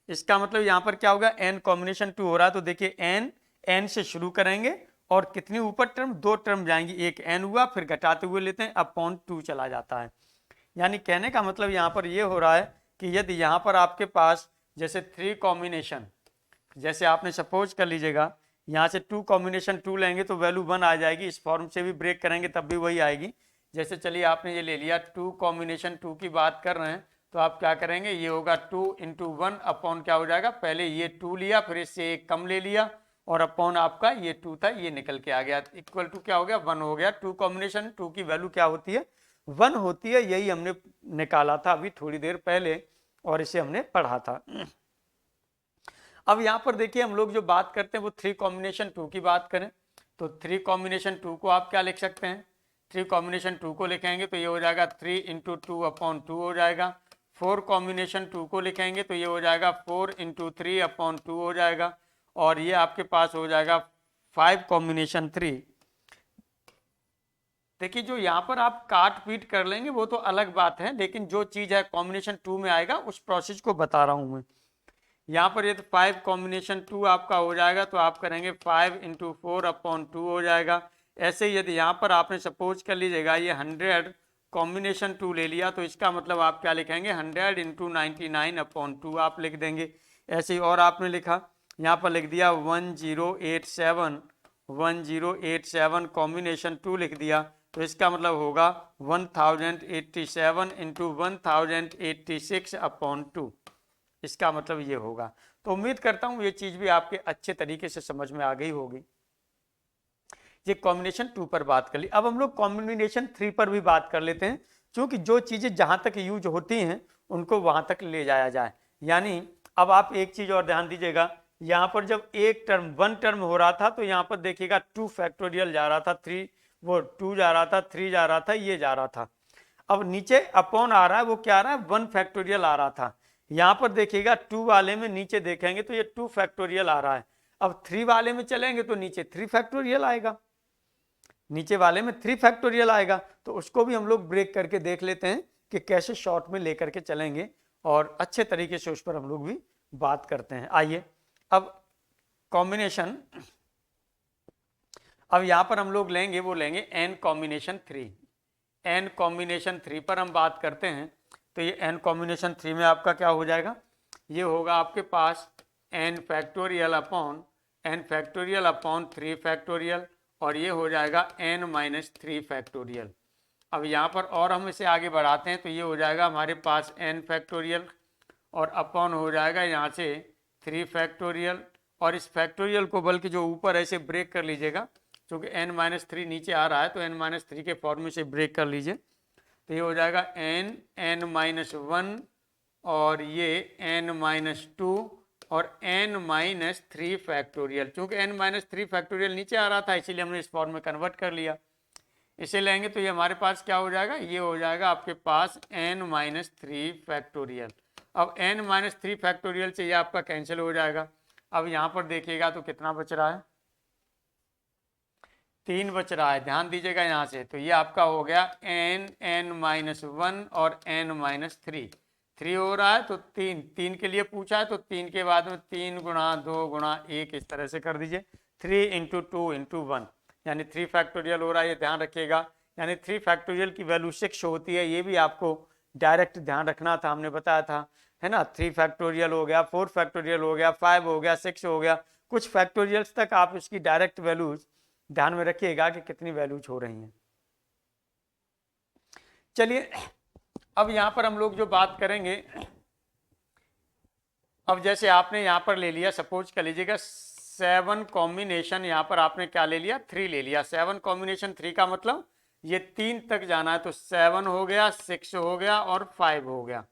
इसका मतलब यहाँ पर क्या होगा, एन कॉम्बिनेशन टू हो रहा है, तो देखिए एन से शुरू करेंगे और कितनी ऊपर टर्म, दो टर्म जाएंगी, एक एन हुआ, फिर घटाते हुए लेते हैं अपॉन टू चला जाता है। यानी कहने का मतलब यहाँ पर ये हो रहा है कि यदि यहाँ पर आपके पास जैसे थ्री कॉम्बिनेशन, जैसे आपने सपोज कर लीजिएगा यहाँ से टू कॉम्बिनेशन टू लेंगे तो वैल्यू वन आ जाएगी, इस फॉर्म से भी ब्रेक करेंगे तब भी वही आएगी। जैसे चलिए आपने ये ले लिया टू कॉम्बिनेशन टू की बात कर रहे हैं, तो आप क्या करेंगे, ये होगा टू इंटू वन अपॉन क्या हो जाएगा, पहले ये टू लिया फिर इससे एक कम ले लिया और अपॉन आपका ये टू था, ये निकल के आ गया, इक्वल टू क्या हो गया, वन हो गया। टू कॉम्बिनेशन टू की वैल्यू क्या होती है, वन होती है, यही हमने निकाला था अभी थोड़ी देर पहले और इसे हमने पढ़ा था। अब यहाँ पर देखिए हम लोग जो बात करते हैं वो थ्री कॉम्बिनेशन टू की बात करें तो थ्री कॉम्बिनेशन टू को आप क्या लिख सकते हैं, थ्री कॉम्बिनेशन टू को लिखेंगे तो ये हो जाएगा three into two upon two हो जाएगा। फोर कॉम्बिनेशन टू को लिखेंगे तो ये हो जाएगा four into three upon two हो जाएगा, और ये आपके पास हो जाएगा फाइव कॉम्बिनेशन थ्री। देखिए जो यहाँ पर आप काट पीट कर लेंगे वो तो अलग बात है, लेकिन जो चीज़ है कॉम्बिनेशन टू में आएगा उस प्रोसेस को बता रहा हूँ मैं। यहाँ पर ये तो फाइव कॉम्बिनेशन टू आपका हो जाएगा तो आप करेंगे five into four upon two हो जाएगा। ऐसे ही यदि यहाँ पर आपने सपोज कर लीजिएगा ये 100 कॉम्बिनेशन टू ले लिया तो इसका मतलब आप क्या लिखेंगे, 100 इंटू 99 अपॉन टू आप लिख देंगे। ऐसे ही और आपने लिखा, यहाँ पर लिख दिया 1087 कॉम्बिनेशन टू लिख दिया तो इसका मतलब होगा 1087 इंटू 1086 अपॉन टू, इसका मतलब ये होगा। तो उम्मीद करता हूँ ये चीज़ भी आपके अच्छे तरीके से समझ में आ गई होगी। ये कॉम्बिनेशन टू पर बात कर ली, अब हम लोग कॉम्बिनेशन थ्री पर भी बात कर लेते हैं, क्योंकि जो चीज़ें जहाँ तक यूज होती हैं उनको वहाँ तक ले जाया जाए। यानी अब आप एक चीज़ और ध्यान दीजिएगा, यहाँ पर जब एक टर्म वन टर्म हो रहा था तो यहाँ पर देखिएगा टू फैक्टोरियल जा रहा था, थ्री वो टू जा रहा था, थ्री जा रहा था, ये जा रहा था। अब नीचे अपॉन आ रहा है, वो क्या आ रहा है, वन फैक्टोरियल आ रहा था। यहाँ पर देखिएगा टू वाले में नीचे देखेंगे तो ये टू फैक्टोरियल आ रहा है। अब थ्री वाले में चलेंगे तो नीचे थ्री फैक्टोरियल आएगा। नीचे वाले में 3 फैक्टोरियल आएगा, तो उसको भी हम लोग ब्रेक करके देख लेते हैं कि कैसे शॉर्ट में लेकर के चलेंगे और अच्छे तरीके से उस पर हम लोग भी बात करते हैं। आइए अब कॉम्बिनेशन, अब यहां पर हम लोग लेंगे, वो लेंगे n कॉम्बिनेशन 3। n कॉम्बिनेशन 3 पर हम बात करते हैं, तो ये n कॉम्बिनेशन 3 में आपका क्या हो जाएगा, ये होगा आपके पास n फैक्टोरियल अपॉन 3 फैक्टोरियल, और ये हो जाएगा n माइनस 3 फैक्टोरियल। अब यहाँ पर और हम इसे आगे बढ़ाते हैं, तो ये हो जाएगा हमारे पास n फैक्टोरियल और अपॉन हो जाएगा यहाँ से 3 फैक्टोरियल, और इस फैक्टोरियल को बल्कि जो ऊपर ऐसे ब्रेक कर लीजिएगा, क्योंकि n माइनस 3 नीचे आ रहा है, तो n माइनस 3 के फॉर्म में से ब्रेक कर लीजिए, तो ये हो जाएगा n माइनस 1 और ये n माइनस 2 और n माइनस 3 फैक्टोरियल। चूंकि n माइनस 3 फैक्टोरियल नीचे आ रहा था, इसीलिए हमने इस फॉर्म में कन्वर्ट कर लिया। इसे लेंगे तो ये हमारे पास क्या हो जाएगा, ये हो जाएगा आपके पास n माइनस 3 फैक्टोरियल। अब n माइनस 3 फैक्टोरियल से ये आपका कैंसिल हो जाएगा। अब यहाँ पर देखिएगा तो कितना बच रहा है, 3 बच रहा है, ध्यान दीजिएगा यहाँ से। तो ये आपका हो गया n माइनस 1 और n माइनस 3 हो रहा है, तो 3 के लिए पूछा है, तो 3 के बाद में 3 गुणा 2 गुणा 1 इस तरह से कर दीजिए, 3 इंटू 2 इंटू 1, यानी 3 फैक्टोरियल हो रहा है, ये ध्यान रखिएगा। यानी 3 फैक्टोरियल की वैल्यू 6 होती है, ये भी आपको डायरेक्ट ध्यान रखना था, हमने बताया था, है ना। 3 फैक्टोरियल हो गया, 4 फैक्टोरियल हो गया, 5 हो गया, 6 हो गया, कुछ फैक्टोरियल्स तक आप इसकी डायरेक्ट वैल्यूज ध्यान में रखिएगा कि कितनी वैल्यूज हो रही हैं। चलिए अब यहां पर हम लोग जो बात करेंगे, अब जैसे आपने यहां पर ले लिया, सपोज कर लीजिएगा 7 कॉम्बिनेशन, यहां पर आपने क्या ले लिया, 3 ले लिया। 7 कॉम्बिनेशन 3 का मतलब ये 3 तक जाना है, तो 7 हो गया, 6 हो गया और 5 हो गया,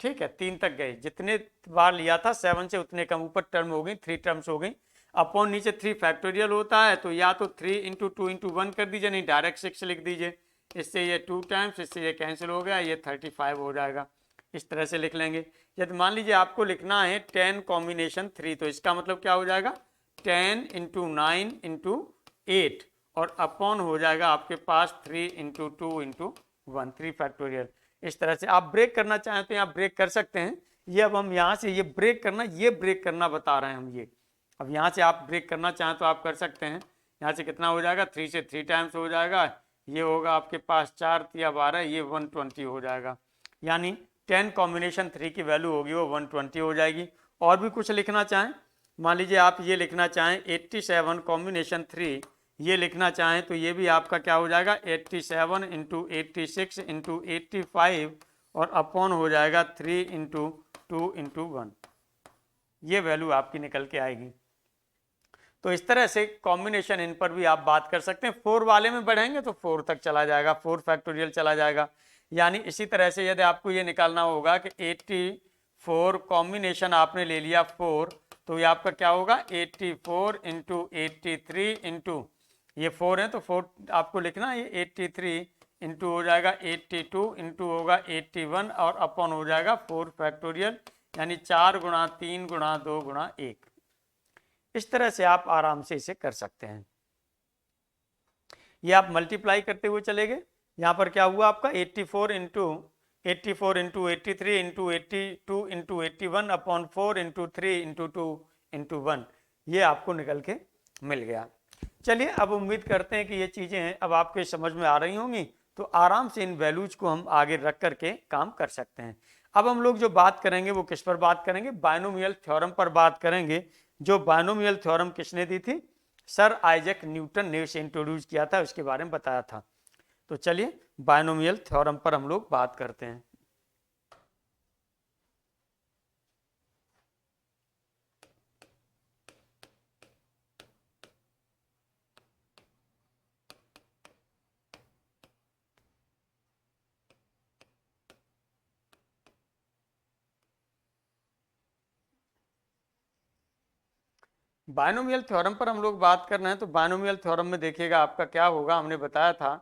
ठीक है, 3 तक गए। जितने बार लिया था 7 से उतने कम, ऊपर टर्म हो गई, 3 टर्म्स हो गई। अपॉन नीचे 3 फैक्टोरियल होता है, तो या तो 3 इंटू 2 इंटू 1 कर दीजिए, नहीं डायरेक्ट 6 लिख दीजिए, इससे ये 2 टाइम्स, इससे ये कैंसिल हो गया, ये 35 हो जाएगा। इस तरह से लिख लेंगे। यदि मान लीजिए आपको लिखना है 10 कॉम्बिनेशन 3, तो इसका मतलब क्या हो जाएगा, 10 इंटू 9 इंटू 8 और अपॉन हो जाएगा आपके पास 3 इंटू 2 इंटू 1, 3 फैक्टोरियल। इस तरह से आप ब्रेक करना चाहें तो यहाँ ब्रेक कर सकते हैं। ये अब हम यहाँ से ये ब्रेक करना बता रहे हैं हम। ये अब यहाँ से आप ब्रेक करना चाहें तो आप कर सकते हैं। यहाँ से कितना हो जाएगा, 3 से 3 टाइम्स हो जाएगा, ये होगा आपके पास 4 या 12, ये 120 हो जाएगा। यानी 10 कॉम्बिनेशन 3 की वैल्यू होगी वो 120 हो जाएगी। और भी कुछ लिखना चाहें, मान लीजिए आप ये लिखना चाहें 87 कॉम्बिनेशन 3, ये लिखना चाहें तो ये भी आपका क्या हो जाएगा, 87 इंटू 86 इंटू 85 और अपॉन हो जाएगा 3 इंटू 2 इंटू 1, ये वैल्यू आपकी निकल के आएगी। तो इस तरह से कॉम्बिनेशन इन पर भी आप बात कर सकते हैं। 4 वाले में बढ़ेंगे तो 4 तक चला जाएगा, 4 फैक्टोरियल चला जाएगा। यानी इसी तरह से यदि आपको ये निकालना होगा कि 84 कॉम्बिनेशन आपने ले लिया 4, तो ये आपका क्या होगा, 84 इंटू 83 इंटू, ये 4 है तो 4 आपको लिखना है, ये 83 इंटू हो जाएगा 82 इंटू होगा 81 और अपॉन हो जाएगा 4 फैक्टोरियल, यानी 4 गुणा 3 गुणा 2 गुणा 1। इस तरह से आप आराम से इसे कर सकते हैं। ये आप मल्टीप्लाई करते हुए चले गए, यहाँ पर क्या हुआ आपका 84 into 83 into 82 into 81 upon 4 into 3 into 2 into 1, ये आपको निकल के मिल गया। चलिए अब उम्मीद करते हैं कि ये चीज़ें अब आपके समझ में आ रही होंगी, तो आराम से इन वैल्यूज को हम आगे रख करके काम कर सकते हैं। अब हम लोग जो बात करेंगे वो किस पर बात करेंगे, बायनोमियल थ्योरम पर बात करेंगे। जो बायनोमियल थ्योरम किसने दी थी, सर आइजैक न्यूटन ने इसे इंट्रोड्यूस किया था, उसके बारे में बताया था। तो चलिए बायनोमियल थ्योरम पर हम लोग बात करते हैं। बायनोमियल थ्योरम पर हम लोग बात कर रहे हैं। तो बायनोमियल थ्योरम में देखिएगा आपका क्या होगा, हमने बताया था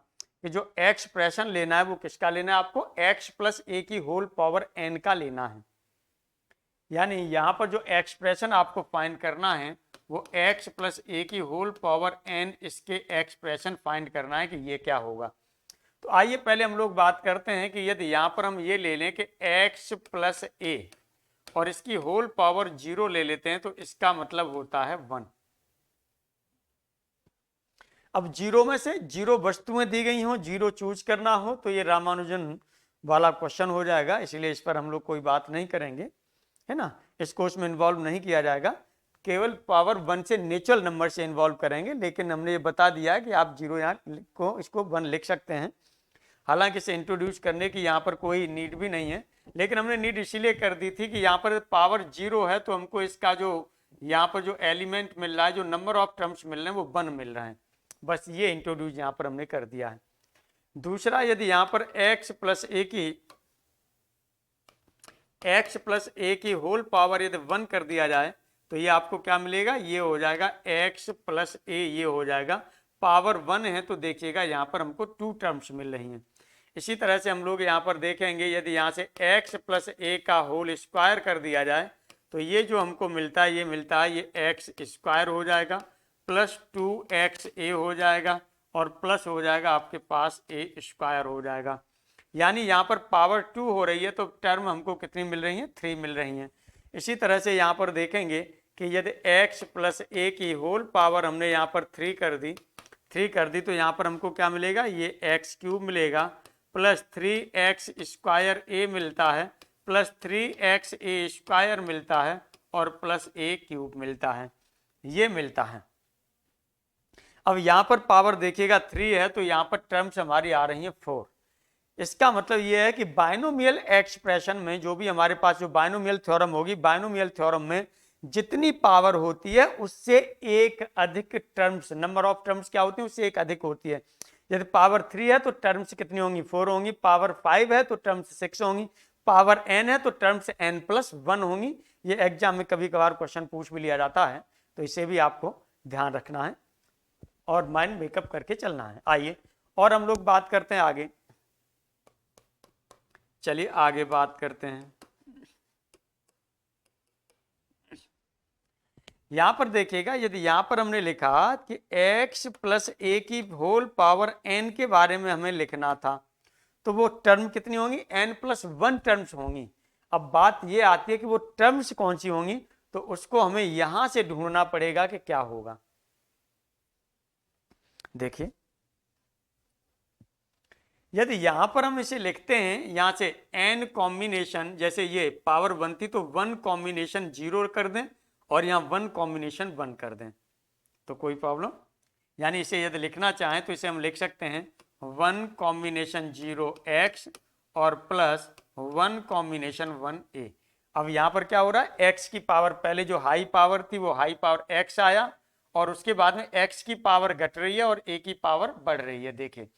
कि जो एक्सप्रेशन लेना है वो किसका लेना है, आपको x प्लस ए की होल पावर n का लेना है। यानी यहाँ पर जो एक्सप्रेशन आपको फाइंड करना है वो x प्लस ए की होल पावर n इसके एक्सप्रेशन फाइंड करना है कि ये क्या होगा। तो आइए पहले हम लोग बात करते हैं कि यदि यहाँ पर हम ये ले लें कि x प्लस ए और इसकी होल पावर 0 ले लेते हैं तो इसका मतलब होता है 1। अब 0 में से 0 वस्तुएं दी गई हो, 0 चूज करना हो तो ये रामानुजन वाला क्वेश्चन हो जाएगा, इसलिए इस पर हम लोग कोई बात नहीं करेंगे, है ना। इसको उसमें इन्वॉल्व नहीं किया जाएगा, केवल पावर 1 से नेचुरल नंबर से इन्वॉल्व करेंगे। लेकिन हमने ये बता दिया है कि आप 0 यहाँ को इसको 1 लिख सकते हैं। हालांकि इसे इंट्रोड्यूस करने की यहाँ पर कोई नीड भी नहीं है, लेकिन हमने नीड इसीलिए कर दी थी कि यहाँ पर पावर 0 है तो हमको इसका जो यहाँ पर जो एलिमेंट मिल रहा है, जो नंबर ऑफ टर्म्स मिल रहे हैं वो 1 मिल रहे हैं। बस ये इंट्रोड्यूस यहाँ पर हमने कर दिया है। दूसरा, यदि यहाँ पर x प्लस ए की होल पावर यदि 1 कर दिया जाए तो ये आपको क्या मिलेगा, ये हो जाएगा x प्लस ए, ये हो जाएगा पावर 1 है तो देखिएगा यहाँ पर हमको 2 टर्म्स मिल रही हैं। इसी तरह से हम लोग यहाँ पर देखेंगे यदि यहाँ से x प्लस ए का होल स्क्वायर कर दिया जाए तो ये जो हमको मिलता है, ये मिलता है ये x स्क्वायर हो जाएगा प्लस 2x ए हो जाएगा और प्लस हो जाएगा आपके पास ए स्क्वायर हो जाएगा। यानी यहाँ पर पावर 2 हो रही है तो टर्म हमको कितनी मिल रही हैं, 3 मिल रही हैं। इसी तरह से यहाँ पर देखेंगे कि यदि x प्लस ए की होल पावर हमने यहाँ पर 3 कर दी तो यहाँ पर हमको क्या मिलेगा, ये x क्यूब मिलेगा प्लस 3x स्क्वायर ए मिलता है प्लस 3x ए स्क्वायर मिलता है और प्लस ए क्यूब मिलता है, ये मिलता है। अब यहाँ पर पावर देखिएगा 3 है तो यहाँ पर टर्म्स हमारी आ रही हैं 4। इसका मतलब ये है कि बाइनोमियल एक्सप्रेशन में जो भी हमारे पास जो बाइनोमियल थ्योरम होगी, बाइनोमियल थ्योरम में जितनी पावर होती है उससे एक अधिक टर्म्स, नंबर ऑफ टर्म्स क्या होती है, उससे एक अधिक होती है। यदि पावर 3 है तो टर्म्स कितनी होंगी, 4 होंगी। पावर 5 है तो टर्म्स 6 होंगी। पावर n है तो टर्म्स n प्लस 1 होंगी। ये एग्जाम में कभी कभार क्वेश्चन पूछ भी लिया जाता है, तो इसे भी आपको ध्यान रखना है और माइंड मेकअप करके चलना है। आइए और हम लोग बात करते हैं आगे, चलिए आगे बात करते हैं। यहां पर देखिएगा यदि यहां पर हमने लिखा कि x प्लस ए की होल पावर n के बारे में हमें लिखना था तो वो टर्म कितनी होंगी, n प्लस 1 टर्म्स होंगी। अब बात ये आती है कि वो टर्म्स कौन सी होंगी, तो उसको हमें यहां से ढूंढना पड़ेगा कि क्या होगा। देखिए यदि यहां पर हम इसे लिखते हैं, यहां से n कॉम्बिनेशन, जैसे ये पावर 1 थी तो 1 कॉम्बिनेशन 0 कर दें और यहाँ 1 कॉम्बिनेशन 1 कर दें तो कोई प्रॉब्लम, यानी इसे यदि लिखना चाहें तो इसे हम लिख सकते हैं 1 कॉम्बिनेशन 0x और प्लस 1 कॉम्बिनेशन 1a। अब यहाँ पर क्या हो रहा है, x की पावर, पहले जो हाई पावर थी वो हाई पावर x आया और उसके बाद में x की पावर घट रही है और a की पावर बढ़ रही है। देखिए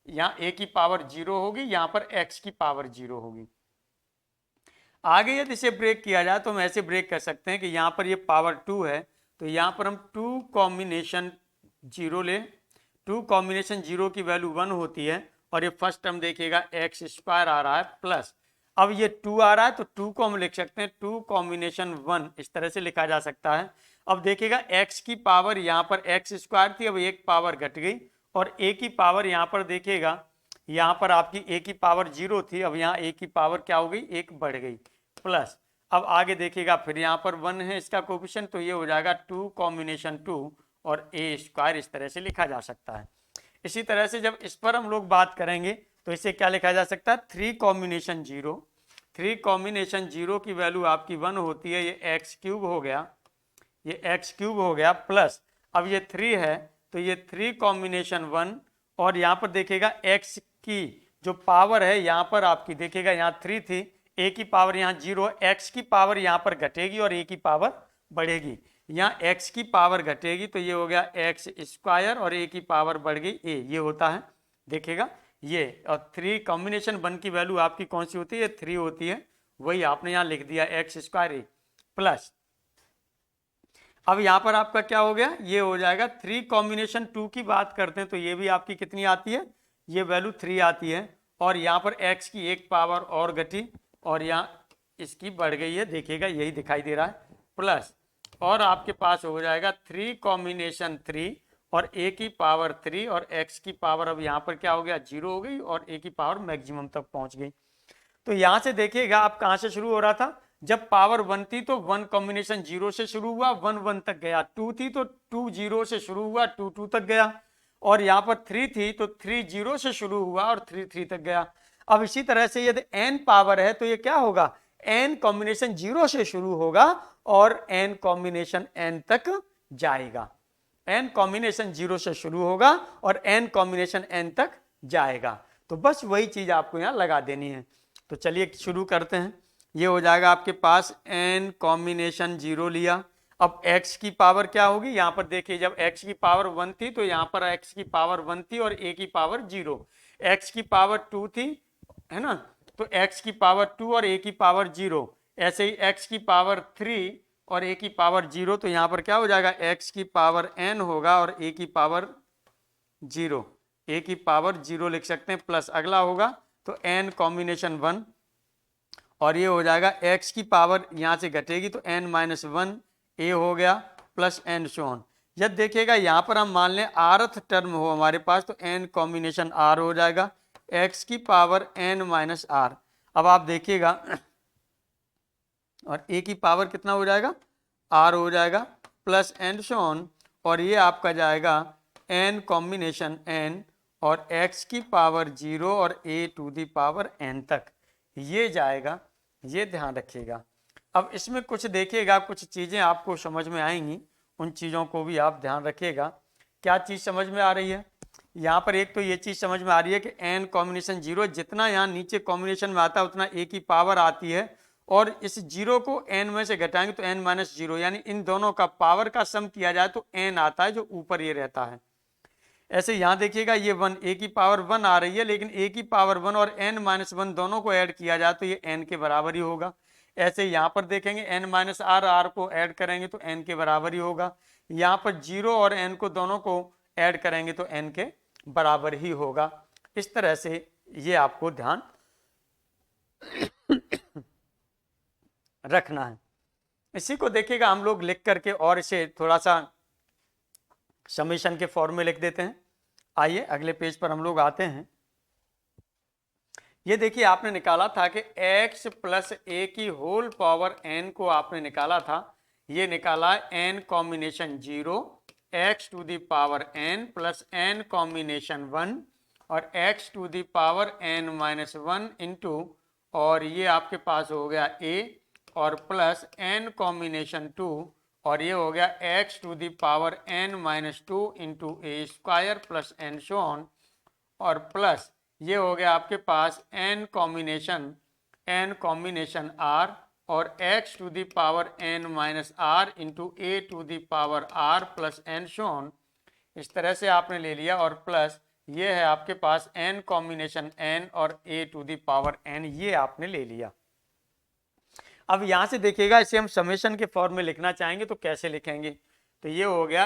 यहाँ a की पावर 0 होगी, यहाँ पर x की पावर 0 होगी। आगे यदि इसे ब्रेक किया जाए तो हम ऐसे ब्रेक कर सकते हैं कि यहाँ पर ये पावर 2 है तो यहाँ पर हम 2 कॉम्बिनेशन 0 ले, 2 कॉम्बिनेशन 0 की वैल्यू 1 होती है और ये फर्स्ट टर्म देखिएगा x स्क्वायर आ रहा है प्लस, अब ये 2 आ रहा है तो 2 को हम लिख सकते हैं 2 कॉम्बिनेशन 1, इस तरह से लिखा जा सकता है। अब देखिएगा x की पावर यहाँ पर x स्क्वायर थी, अब एक पावर घट गई और a की पावर यहाँ पर देखिएगा, यहाँ पर आपकी a की पावर 0 थी, अब यहाँ a की पावर क्या हो गई, 1 बढ़ गई प्लस। अब आगे देखिएगा फिर यहाँ पर 1 है इसका कोफिशिएंट तो ये हो जाएगा 2 कॉम्बिनेशन 2 और a स्क्वायर, इस तरह से लिखा जा सकता है। इसी तरह से जब इस पर हम लोग बात करेंगे तो इसे क्या लिखा जा सकता है, 3 कॉम्बिनेशन 0, 3 कॉम्बिनेशन 0 की वैल्यू आपकी 1 होती है, ये x क्यूब हो गया, ये x क्यूब हो गया प्लस, अब ये 3 है तो ये 3 कॉम्बिनेशन 1 और यहाँ पर देखिएगा x की जो पावर है यहाँ पर आपकी देखिएगा यहाँ 3 थी, a की पावर यहाँ 0, x की पावर यहाँ पर घटेगी और a की पावर बढ़ेगी। यहाँ x की पावर घटेगी तो ये हो गया x स्क्वायर और a की पावर बढ़ गई a, ये होता है देखिएगा ये। और 3 कॉम्बिनेशन 1 की वैल्यू आपकी कौन सी होती है, 3 होती है, वही आपने यहाँ लिख दिया x स्क्वायर a प्लस। अब यहाँ पर आपका क्या हो गया, ये हो जाएगा 3 कॉम्बिनेशन 2 की बात करते हैं तो ये भी आपकी कितनी आती है, ये वैल्यू 3 आती है और यहाँ पर x की एक पावर और घटी और यहाँ इसकी बढ़ गई है, देखिएगा यही दिखाई दे रहा है प्लस। और आपके पास हो जाएगा 3 कॉम्बिनेशन 3 और a की पावर 3 और x की पावर अब यहाँ पर क्या हो गया 0 हो गई और a की पावर मैक्सिमम तक पहुंच गई। तो यहां से देखिएगा आप कहां से शुरू हो रहा था, जब पावर 1 थी तो 1 कॉम्बिनेशन 0 से शुरू हुआ 1 1 तक गया, 2 थी तो 2 0 से शुरू हुआ 2 2 तक गया, और यहां पर 3 थी तो 3 0 से शुरू हुआ और 3 3 तक गया। अब इसी तरह से यदि n पावर है तो ये क्या होगा, n कॉम्बिनेशन 0 से शुरू होगा और n कॉम्बिनेशन n तक जाएगा। n कॉम्बिनेशन 0 से शुरू होगा और n कॉम्बिनेशन n तक जाएगा। तो बस वही चीज आपको यहां लगा देनी है। तो चलिए शुरू करते हैं। ये हो जाएगा आपके पास n कॉम्बिनेशन 0 लिया। अब x की पावर क्या होगी, यहां पर देखिए जब x की पावर 1 थी तो यहां पर x की पावर 1 थी और a की पावर 0, x की पावर 2 थी, है ना, तो x की पावर 2 और a की पावर 0, ऐसे ही x की पावर 3 और a की पावर 0, तो यहां पर क्या हो जाएगा x की पावर n होगा और a की पावर 0, a की पावर 0 लिख सकते हैं, प्लस अगला होगा तो n कॉम्बिनेशन 1 और ये हो जाएगा x की पावर यहां से घटेगी तो n माइनस 1 a हो गया प्लस n सो ऑन। जब देखिएगा यहां पर हम मान लें rth टर्म हो हमारे पास तो n कॉम्बिनेशन r हो जाएगा x की पावर n माइनस r। अब आप देखिएगा और a की पावर कितना हो जाएगा r हो जाएगा प्लस n सो ऑन, और ये आपका जाएगा n कॉम्बिनेशन n और x की पावर 0 और a to the power n तक ये जाएगा, ये ध्यान रखिएगा। अब इसमें कुछ देखिएगा, कुछ चीज़ें आपको समझ में आएंगी, उन चीज़ों को भी आप ध्यान रखिएगा। क्या चीज़ समझ में आ रही है यहाँ पर, एक तो ये चीज़ समझ में आ रही है कि n कॉम्बिनेशन 0 जितना यहाँ नीचे कॉम्बिनेशन में आता है उतना a की पावर आती है, और इस 0 को n में से घटाएंगे तो n माइनस 0, यानी इन दोनों का पावर का सम किया जाए तो n आता है जो ऊपर ये रहता है। ऐसे यहां देखिएगा ये 1 a की पावर 1 आ रही है, लेकिन a की पावर 1 और n माइनस 1 दोनों को ऐड किया जाए तो ये n के बराबर ही होगा। ऐसे यहां पर देखेंगे n माइनस r को ऐड करेंगे तो n के बराबर ही होगा। यहां पर 0 और n को दोनों को ऐड करेंगे तो n के बराबर ही होगा। इस तरह से ये आपको ध्यान रखना है। इसी को देखिएगा हम लोग लिख करके और इसे थोड़ा सा समेशन के फॉर्म में लिख देते हैं। आइए अगले पेज पर हम लोग आते हैं। ये देखिए आपने निकाला था कि x प्लस a की होल पावर n को आपने निकाला था, ये निकाला n combination 0 x to the power n plus n combination 1 और x to the power n minus 1 into, और ये आपके पास हो गया a और प्लस n कॉम्बिनेशन 2 और ये हो गया x to the power n minus 2 into a square plus n so on, और प्लस ये हो गया आपके पास n कॉम्बिनेशन r और x to the power n minus r into a to the power r plus n so on. इस तरह से आपने ले लिया, और प्लस ये है आपके पास n कॉम्बिनेशन n और a to the power n, ये आपने ले लिया। अब यहां से देखिएगा इसे हम समेशन के फॉर्म में लिखना चाहेंगे तो कैसे लिखेंगे, तो ये हो गया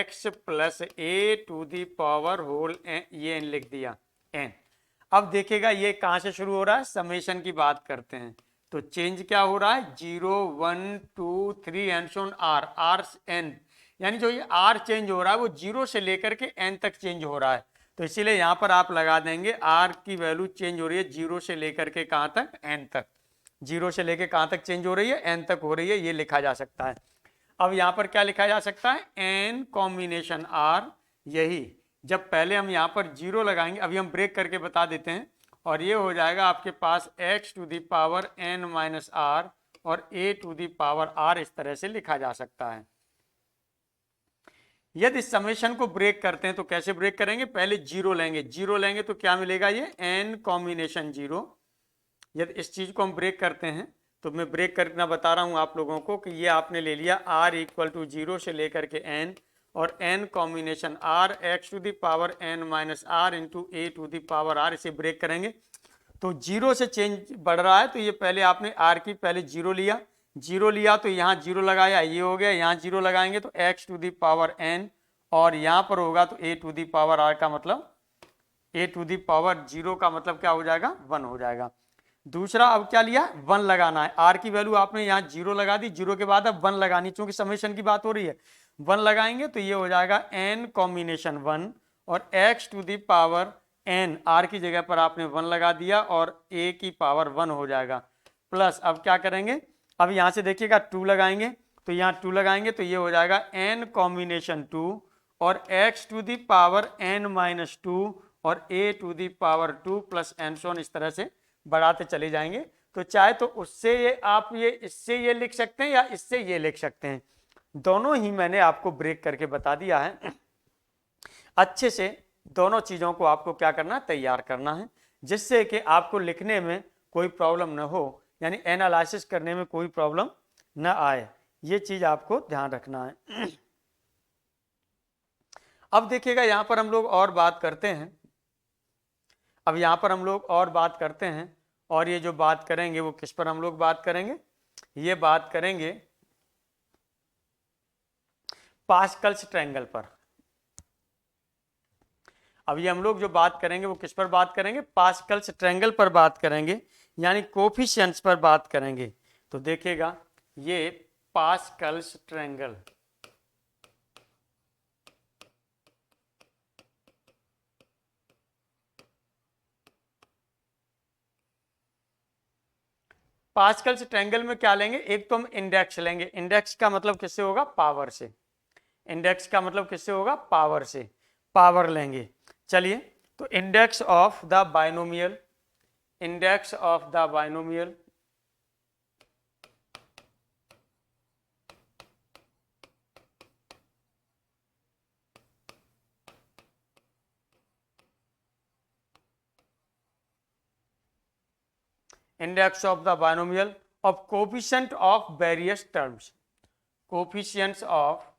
x plus a to the power whole ये n लिख दिया n। अब देखिएगा ये कहां से शुरू हो रहा है, समेशन की बात करते हैं तो चेंज क्या हो रहा है 0 1 2 3 and so on r n, यानी जो ये r चेंज हो रहा है वो 0 से लेकर के n तक चेंज हो रहा है। तो इसीलिए यहां पर आप लगा देंगे r की वैल्यू चेंज हो रही है 0 से लेकर के कहां तक n तक, 0 से लेकर कहां तक चेंज हो रही है n तक हो रही है, ये लिखा जा सकता है। अब यहां पर क्या लिखा जा सकता है n कॉम्बिनेशन r, यही जब पहले हम यहां पर 0 लगाएंगे, अभी हम ब्रेक करके बता देते हैं, और ये हो जाएगा आपके पास x to the power n minus r और a to the power r, इस तरह से लिखा जा सकता है। यदि समेशन को ब्रेक करते हैं तो कैसे ब्रेक करेंगे, पहले 0 लेंगे, 0 लेंगे तो क्या मिलेगा ये n कॉम्बिनेशन 0। यदि इस चीज को हम ब्रेक करते हैं तो मैं ब्रेक करना बता रहा हूं आप लोगों को कि ये आपने ले लिया r इक्वल टू 0 से लेकर के n और n combination r x to the power n minus r into a to the power r, इसे ब्रेक करेंगे तो 0 से चेंज बढ़ रहा है, तो ये पहले आपने r की पहले 0 लिया, 0 लिया तो यहाँ 0 लगाया, ये हो गया, यहाँ 0 लगाएंगे तो x to the power n और यहाँ पर होगा तो a to the power r का मतलब a टू दी पावर 0 का मतलब क्या हो जाएगा 1 हो जाएगा। दूसरा अब क्या लिया, 1 लगाना है। आर की वैल्यू आपने यहाँ 0 लगा दी, 0 के बाद अब 1 लगानी, क्योंकि समेशन की बात हो रही है। 1 लगाएंगे तो ये हो जाएगा n कॉम्बिनेशन 1 और x to the power n, r की जगह पर आपने 1 लगा दिया और a की पावर 1 हो जाएगा। प्लस अब क्या करेंगे, अब यहाँ से देखिएगा 2 लगाएंगे, तो यहाँ 2 लगाएंगे तो ये हो जाएगा n कॉम्बिनेशन 2 और x to the power n minus 2 और a to the power 2 plus and so on, इस तरह से बढ़ाते चले जाएंगे। तो चाहे तो उससे ये आप ये इससे ये लिख सकते हैं या इससे ये लिख सकते हैं, दोनों ही मैंने आपको ब्रेक करके बता दिया है। अच्छे से दोनों चीज़ों को आपको क्या करना, तैयार करना है, जिससे कि आपको लिखने में कोई प्रॉब्लम न हो, यानी एनालिसिस करने में कोई प्रॉब्लम न आए। ये चीज़ आपको ध्यान रखना है। अब देखिएगा यहाँ पर हम लोग और बात करते हैं, अब यहाँ पर हम लोग और बात करते हैं, और ये जो बात करेंगे वो किस पर हम लोग बात करेंगे, ये बात करेंगे पास्कल्स ट्रायंगल पर। अब ये हम लोग जो बात करेंगे वो किस पर बात करेंगे, पास्कल्स ट्रायंगल पर बात करेंगे, यानी कोफिशिएंट्स पर बात करेंगे। तो देखिएगा ये पास्कल्स ट्रायंगल, पास्कल्स ट्रायंगल में क्या लेंगे, एक तो हम इंडेक्स लेंगे, इंडेक्स का मतलब किससे होगा, पावर से, इंडेक्स का मतलब किससे होगा, पावर से, पावर लेंगे। चलिए, तो index of the binomial, index of the binomial, index of the binomial of coefficient of various terms, coefficients of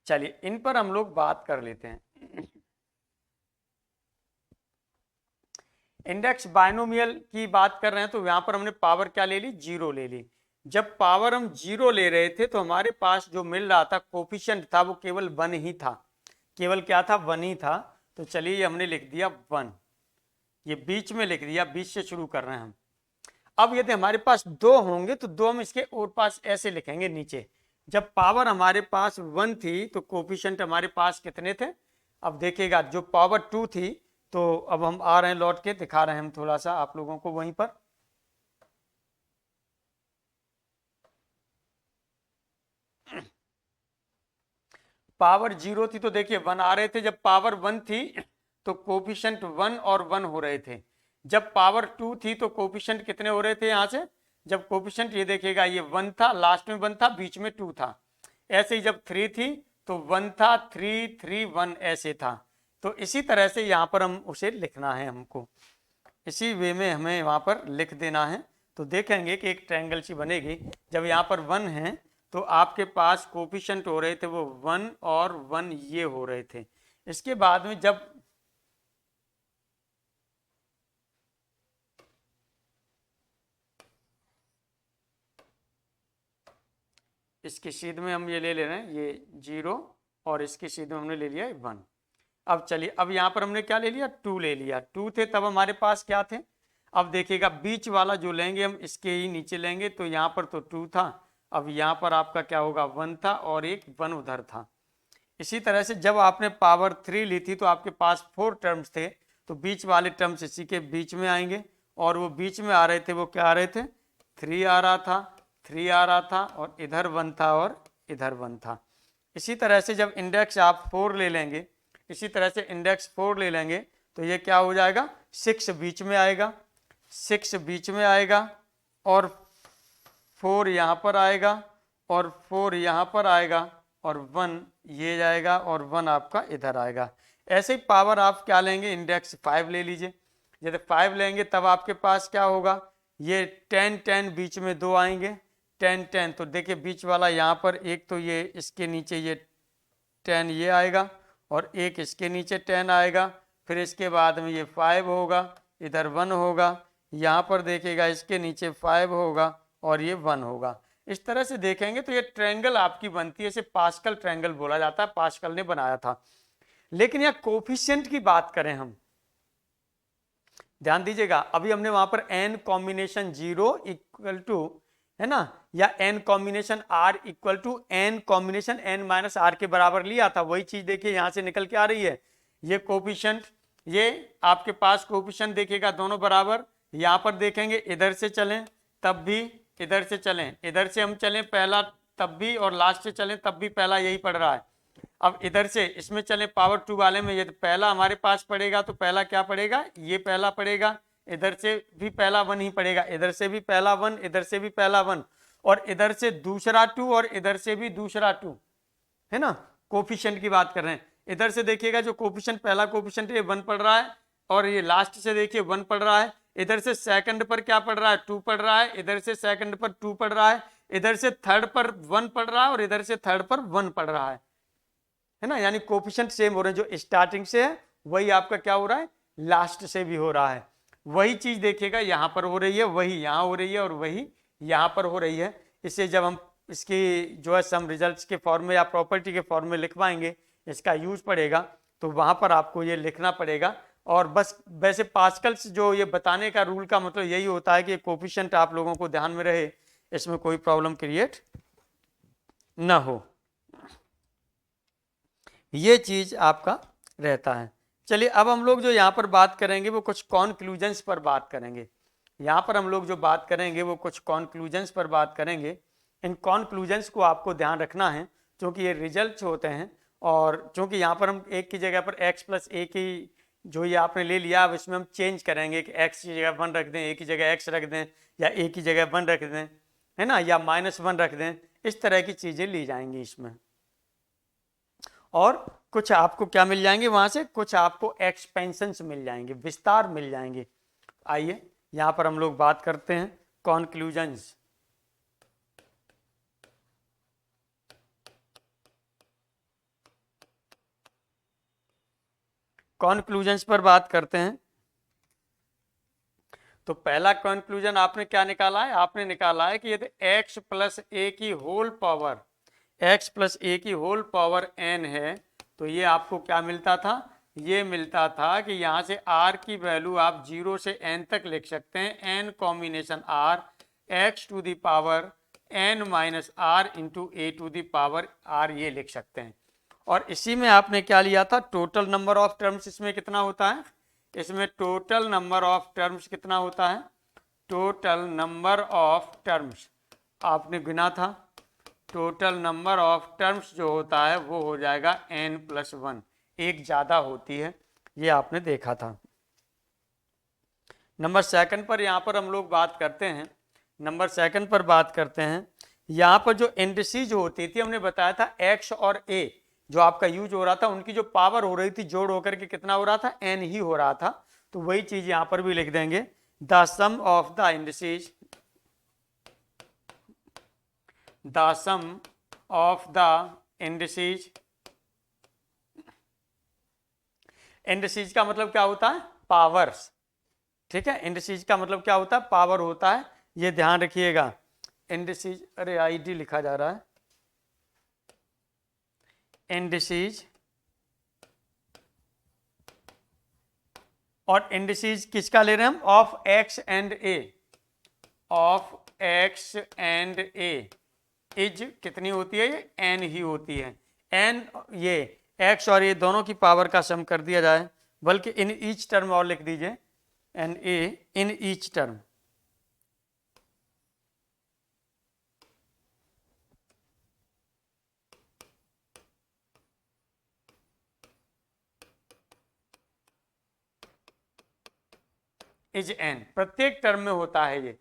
चलिए इन पर हम लोग बात कर लेते हैं। इंडेक्स बाइनोमियल की बात कर रहे हैं, तो यहां पर हमने पावर क्या ले ली, 0 ले ली। जब पावर हम 0 ले रहे थे तो हमारे पास जो मिल रहा था कोफिशिएंट था वो केवल 1 ही था, केवल क्या था, 1 ही था। तो चलिए हमने लिख दिया 1, ये बीच में लिख दिया, बीच से शुरू कर रहे हैं हम। अब यदि हमारे पास 2 होंगे तो 2 हम इसके और पास ऐसे लिखेंगे नीचे। जब पावर हमारे पास 1 थी तो कोफिशिएंट हमारे पास कितने थे, अब देखिएगा जो पावर 2 थी, तो अब हम आ रहे हैं लौट के दिखा रहे हैं हम थोड़ा सा आप लोगों को वहीं पर। पावर 0 थी तो देखिए 1 आ रहे थे, जब पावर 1 थी तो कोफिशिएंट 1 और 1 हो रहे थे। जब पावर 2 थी तो कोफिशिएंट कितने हो रहे थे यहां से, जब कोफिशिएंट ये देखिएगा ये 1 था, लास्ट में 1 था, बीच में 2 था। ऐसे ही जब 3 थी तो 1 था, 3 3 1 ऐसे था। तो इसी तरह से यहाँ पर हम उसे लिखना है, हमको इसी वे में हमें वहाँ पर लिख देना है। तो देखेंगे कि एक ट्रायंगल सी बनेगी। जब यहाँ पर 1 है तो आपके पास कोफिशिएंट हो रहे थे वो 1 और 1 ये हो रहे थे। इसके बाद में जब इसकी सीध में हम ये ले रहे हैं ये 0 और इसकी सीध में हमने ले लिया 1। अब चलिए, अब यहाँ पर हमने क्या ले लिया, 2 ले लिया। 2 थे तब हमारे पास क्या थे, अब देखिएगा बीच वाला जो लेंगे हम इसके ही नीचे लेंगे, तो यहाँ पर तो 2 था, अब यहाँ पर आपका क्या होगा, 1 था और एक 1 उधर था। इसी तरह से जब आपने पावर 3 ली थी तो आपके पास 4 टर्म्स थे, तो बीच वाले टर्म्स इसी के बीच में आएंगे, और वो बीच में आ रहे थे वो क्या आ रहे थे, 3 आ रहा था, 3 आ रहा था, और इधर 1 था और इधर 1 था। इसी तरह से जब इंडेक्स आप 4 ले लेंगे, इसी तरह से इंडेक्स 4 ले लेंगे तो ये क्या हो जाएगा, 6 बीच में आएगा, 6 बीच में आएगा, और 4 यहाँ पर आएगा, और 4 यहाँ पर आएगा, और 1 ये जाएगा, और 1 आपका इधर आएगा। ऐसे ही पावर आप क्या लेंगे, इंडेक्स 5 ले लीजिए। जब 5 लेंगे तब आपके पास क्या होगा, ये 10 10 बीच में 2 आएंगे, 10 10, तो देखिए बीच वाला यहाँ पर एक तो ये इसके नीचे ये 10 ये आएगा और एक इसके नीचे 10 आएगा, फिर इसके बाद में ये 5 होगा, इधर 1 होगा, यहाँ पर देखिएगा इसके नीचे 5 होगा और ये 1 होगा। इस तरह से देखेंगे तो ये ट्रायंगल आपकी बनती है, इसे पास्कल ट्रायंगल बोला जाता है, पास्कल ने बनाया था। लेकिन यहाँ कोफिशिएंट की बात करें हम, ध्यान दीजिएगा, अभी हमने वहां पर n कॉम्बिनेशन 0 इक्वल टू, है ना, या n combination r equal to n combination n minus r के बराबर लिया था। वही चीज देखिए यहां से निकल के आ रही है, ये कोफिशिएंट, ये आपके पास कोफिशिएंट देखिएगा दोनों बराबर। यहां पर देखेंगे इधर से चलें तब भी, इधर से चलें, इधर से हम चलें पहला तब भी, और लास्ट से चलें तब भी पहला यही पड़ रहा है। अब इधर से इसमें चले पावर 2 वाले में, ये पहला हमारे पास पड़ेगा तो पहला क्या पड़ेगा, ये पहला पड़ेगा, इधर से भी पहला 1 ही पड़ेगा, इधर से भी पहला 1, इधर से भी पहला 1, और इधर से दूसरा 2 और इधर से भी दूसरा 2, है ना, कोफिशिएंट की बात कर रहे हैं। इधर से देखिएगा जो कोफिशिएंट पहला कोफिशिएंट ये 1 पड़ रहा है, और ये लास्ट से देखिए 1 पड़ रहा है। इधर से सेकंड पर क्या पड़ रहा है, 2 पड़ रहा है, इधर से सेकंड पर 2 पड़ रहा है, इधर से थर्ड पर 1 पड़ रहा है, और इधर से थर्ड पर 1 पड़ रहा है ना, यानी कोफिशिएंट सेम हो रहे हैं, जो स्टार्टिंग से है वही आपका क्या हो रहा है, लास्ट से भी हो रहा है। वही चीज देखिएगा यहाँ पर हो रही है, वही यहाँ हो रही है, और वही यहाँ पर हो रही है। इसे जब हम इसकी जो है सम रिजल्ट्स के फॉर्म में या प्रॉपर्टी के फॉर्म में लिखवाएंगे, इसका यूज पड़ेगा, तो वहां पर आपको ये लिखना पड़ेगा। और बस वैसे पास्कल्स जो ये बताने का रूल का मतलब यही होता है कि कोफिशिएंट आप लोगों को ध्यान में रहे, इसमें कोई प्रॉब्लम क्रिएट ना हो, ये चीज आपका रहता है। चलिए अब हम लोग जो यहाँ पर बात करेंगे वो कुछ कॉन्क्लूजन्स पर बात करेंगे। यहाँ पर हम लोग जो बात करेंगे वो कुछ कॉन्क्लूजन्स पर बात करेंगे। इन कॉन्क्लूजन्स को आपको ध्यान रखना है, क्योंकि ये रिजल्ट्स होते हैं, और क्योंकि यहाँ पर हम एक की जगह पर x प्लस ए की जो ये आपने ले लिया, अब इसमें हम चेंज करेंगे कि x की जगह 1 रख दें, a की जगह x रख दें, या a की जगह 1 रख दें, है ना, या -1 रख दें, इस तरह की चीज़ें ली जाएंगी इसमें। और कुछ आपको क्या मिल जाएंगे वहां से, कुछ आपको एक्सपेंशंस मिल जाएंगे, विस्तार मिल जाएंगे। आइए यहां पर हम लोग बात करते हैं कॉन्क्लूजन्स। कॉन्क्लूजन्स पर बात करते हैं। तो पहला कंक्लूजन आपने क्या निकाला है, आपने निकाला है कि यदि x प्लस ए की whole power, x plus a की होल पावर n है, तो ये आपको क्या मिलता था, ये मिलता था कि यहाँ से r की वैल्यू आप 0 से n तक लिख सकते हैं, n combination r x to the power n minus r into a to the power r, ये लिख सकते हैं। और इसी में आपने क्या लिया था, टोटल नंबर ऑफ टर्म्स इसमें कितना होता है, इसमें टोटल नंबर ऑफ टर्म्स कितना होता है, टोटल नंबर ऑफ टर्म्स आपने गिना था, टोटल नंबर ऑफ टर्म्स जो होता है वो हो जाएगा n+1, एक ज़्यादा होती है, ये आपने देखा था। नंबर सेकंड पर यहाँ पर हम लोग बात करते हैं, नंबर सेकंड पर बात करते हैं। यहाँ पर जो इंडिसेज होती थी, हमने बताया था x और a जो आपका यूज हो रहा था, उनकी जो पावर हो रही थी जोड़ होकर के कितना हो रहा था, n ही हो रहा था। तो वही चीज यहाँ पर भी लिख देंगे, the sum of the indices, the sum of the indices, indices का मतलब क्या होता है, पावर्स, ठीक है, इंडिसेज का मतलब क्या होता है, पावर होता है, ये ध्यान रखिएगा। इंडिसेज, अरे आईडी लिखा जा रहा है, इंडिसेज, और इंडिसेज किसका ले रहे हैं हम, of x and a, of x and a is कितनी होती है, ये n ही होती है, n, ये x और a दोनों की पावर का सम कर दिया जाए, बल्कि इन ईच टर्म और लिख दीजिए, and a in each term, is n, प्रत्येक टर्म में होता है ये,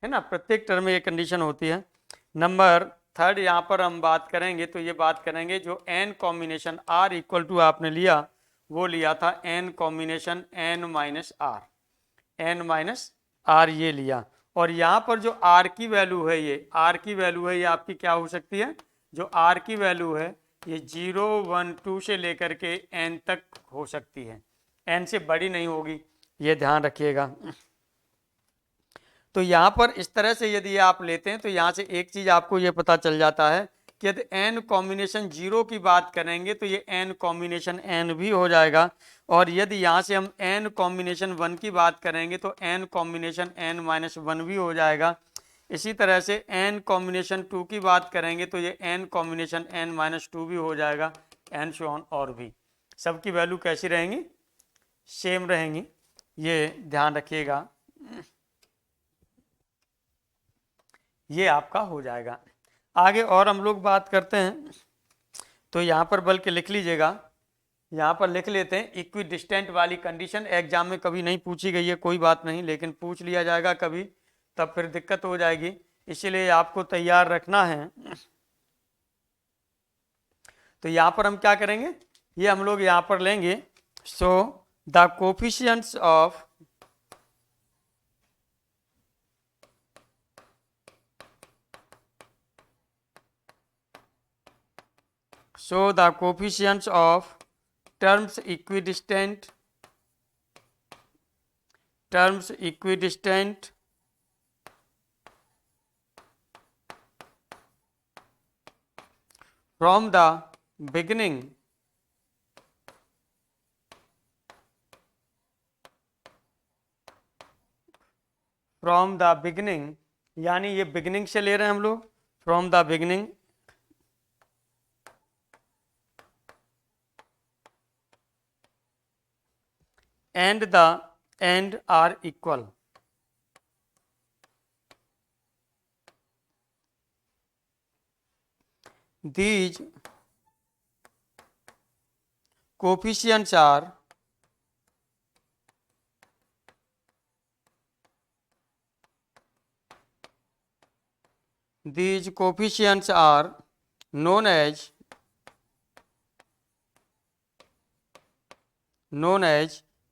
है ना, प्रत्येक टर्म में ये कंडीशन होती है। नंबर थर्ड यहाँ पर हम बात करेंगे, तो ये बात करेंगे जो n combination r equal to आपने लिया, वो लिया था n combination n minus r, n minus r ये लिया, और यहाँ पर जो आर की वैल्यू है, ये आर की वैल्यू है, ये आपकी क्या हो सकती है, जो आर की वैल्यू है ये 0, 1, 2 से लेकर के एन तक हो सकती है, एन से बड़ी नहीं होगी, ये ध्यान रखिएगा। तो यहाँ पर इस तरह से यदि आप लेते हैं तो यहाँ से एक चीज आपको ये पता चल जाता है कि यदि एन कॉम्बिनेशन 0 की बात करेंगे तो ये एन कॉम्बिनेशन एन भी हो जाएगा, और यदि यहाँ से हम एन कॉम्बिनेशन 1 की बात करेंगे तो एन कॉम्बिनेशन एन माइनस 1 भी हो जाएगा। इसी तरह से एन कॉम्बिनेशन 2 की बात करेंगे तो ये एन कॉम्बिनेशन एन माइनस 2 भी हो जाएगा, एन सो ऑन, और भी सबकी वैल्यू कैसी रहेंगी, सेम रहेंगी, ये ध्यान रखिएगा। ये आपका हो जाएगा। आगे और हम लोग बात करते हैं, तो यहाँ पर बल्कि लिख लीजिएगा, यहाँ पर लिख लेते हैं इक्वी डिस्टेंट वाली कंडीशन। एग्जाम में कभी नहीं पूछी गई है, कोई बात नहीं, लेकिन पूछ लिया जाएगा कभी, तब फिर दिक्कत हो जाएगी, इसीलिए आपको तैयार रखना है। तो यहाँ पर हम क्या करेंगे, ये हम लोग यहाँ पर लेंगे, so the coefficients of so the coefficients of terms equidistant from the beginning यानी ये बिगिनिंग से ले रहे हैं हम लोग, from the beginning and the end are equal. These coefficients are known as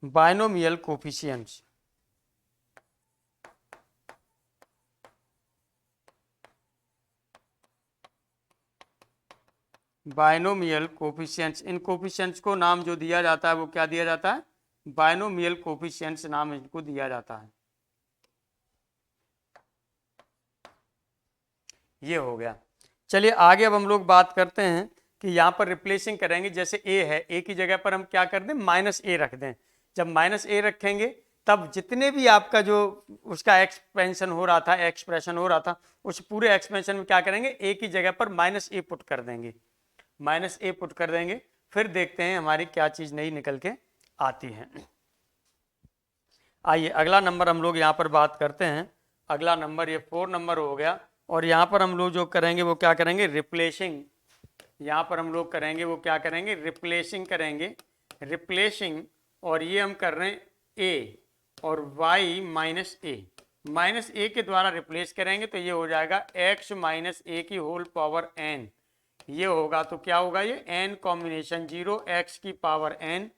binomial coefficients. Binomial coefficients, इन coefficients को नाम जो दिया जाता है वो क्या दिया जाता है, बाइनोमियल कोफिशिएंट्स नाम इनको दिया जाता है। ये हो गया। चलिए आगे अब हम लोग बात करते हैं कि यहाँ पर रिप्लेसिंग करेंगे, जैसे ए है, ए की जगह पर हम क्या कर दें, माइनस ए रख दें। जब माइनस ए रखेंगे तब जितने भी आपका जो उसका एक्सपेंशन हो रहा था, एक्सप्रेशन हो रहा था, उस पूरे एक्सपेंशन में क्या करेंगे, ए की जगह पर माइनस ए पुट कर देंगे, माइनस ए पुट कर देंगे। फिर देखते हैं हमारी क्या चीज नई निकल के आती है। आइए अगला नंबर हम लोग यहाँ पर बात करते हैं। अगला नंबर ये 4 नंबर हो गया, और यहाँ पर हम लोग जो करेंगे वो क्या करेंगे, रिप्लेसिंग। यहाँ पर हम लोग करेंगे वो क्या करेंगे, रिप्लेसिंग करेंगे, रिप्लेसिंग। और ये हम कर रहे हैं ए और y माइनस ए के द्वारा रिप्लेस करेंगे, तो ये हो जाएगा x माइनस ए की होल पावर n। ये होगा तो क्या होगा, ये n कॉम्बिनेशन 0 x की पावर n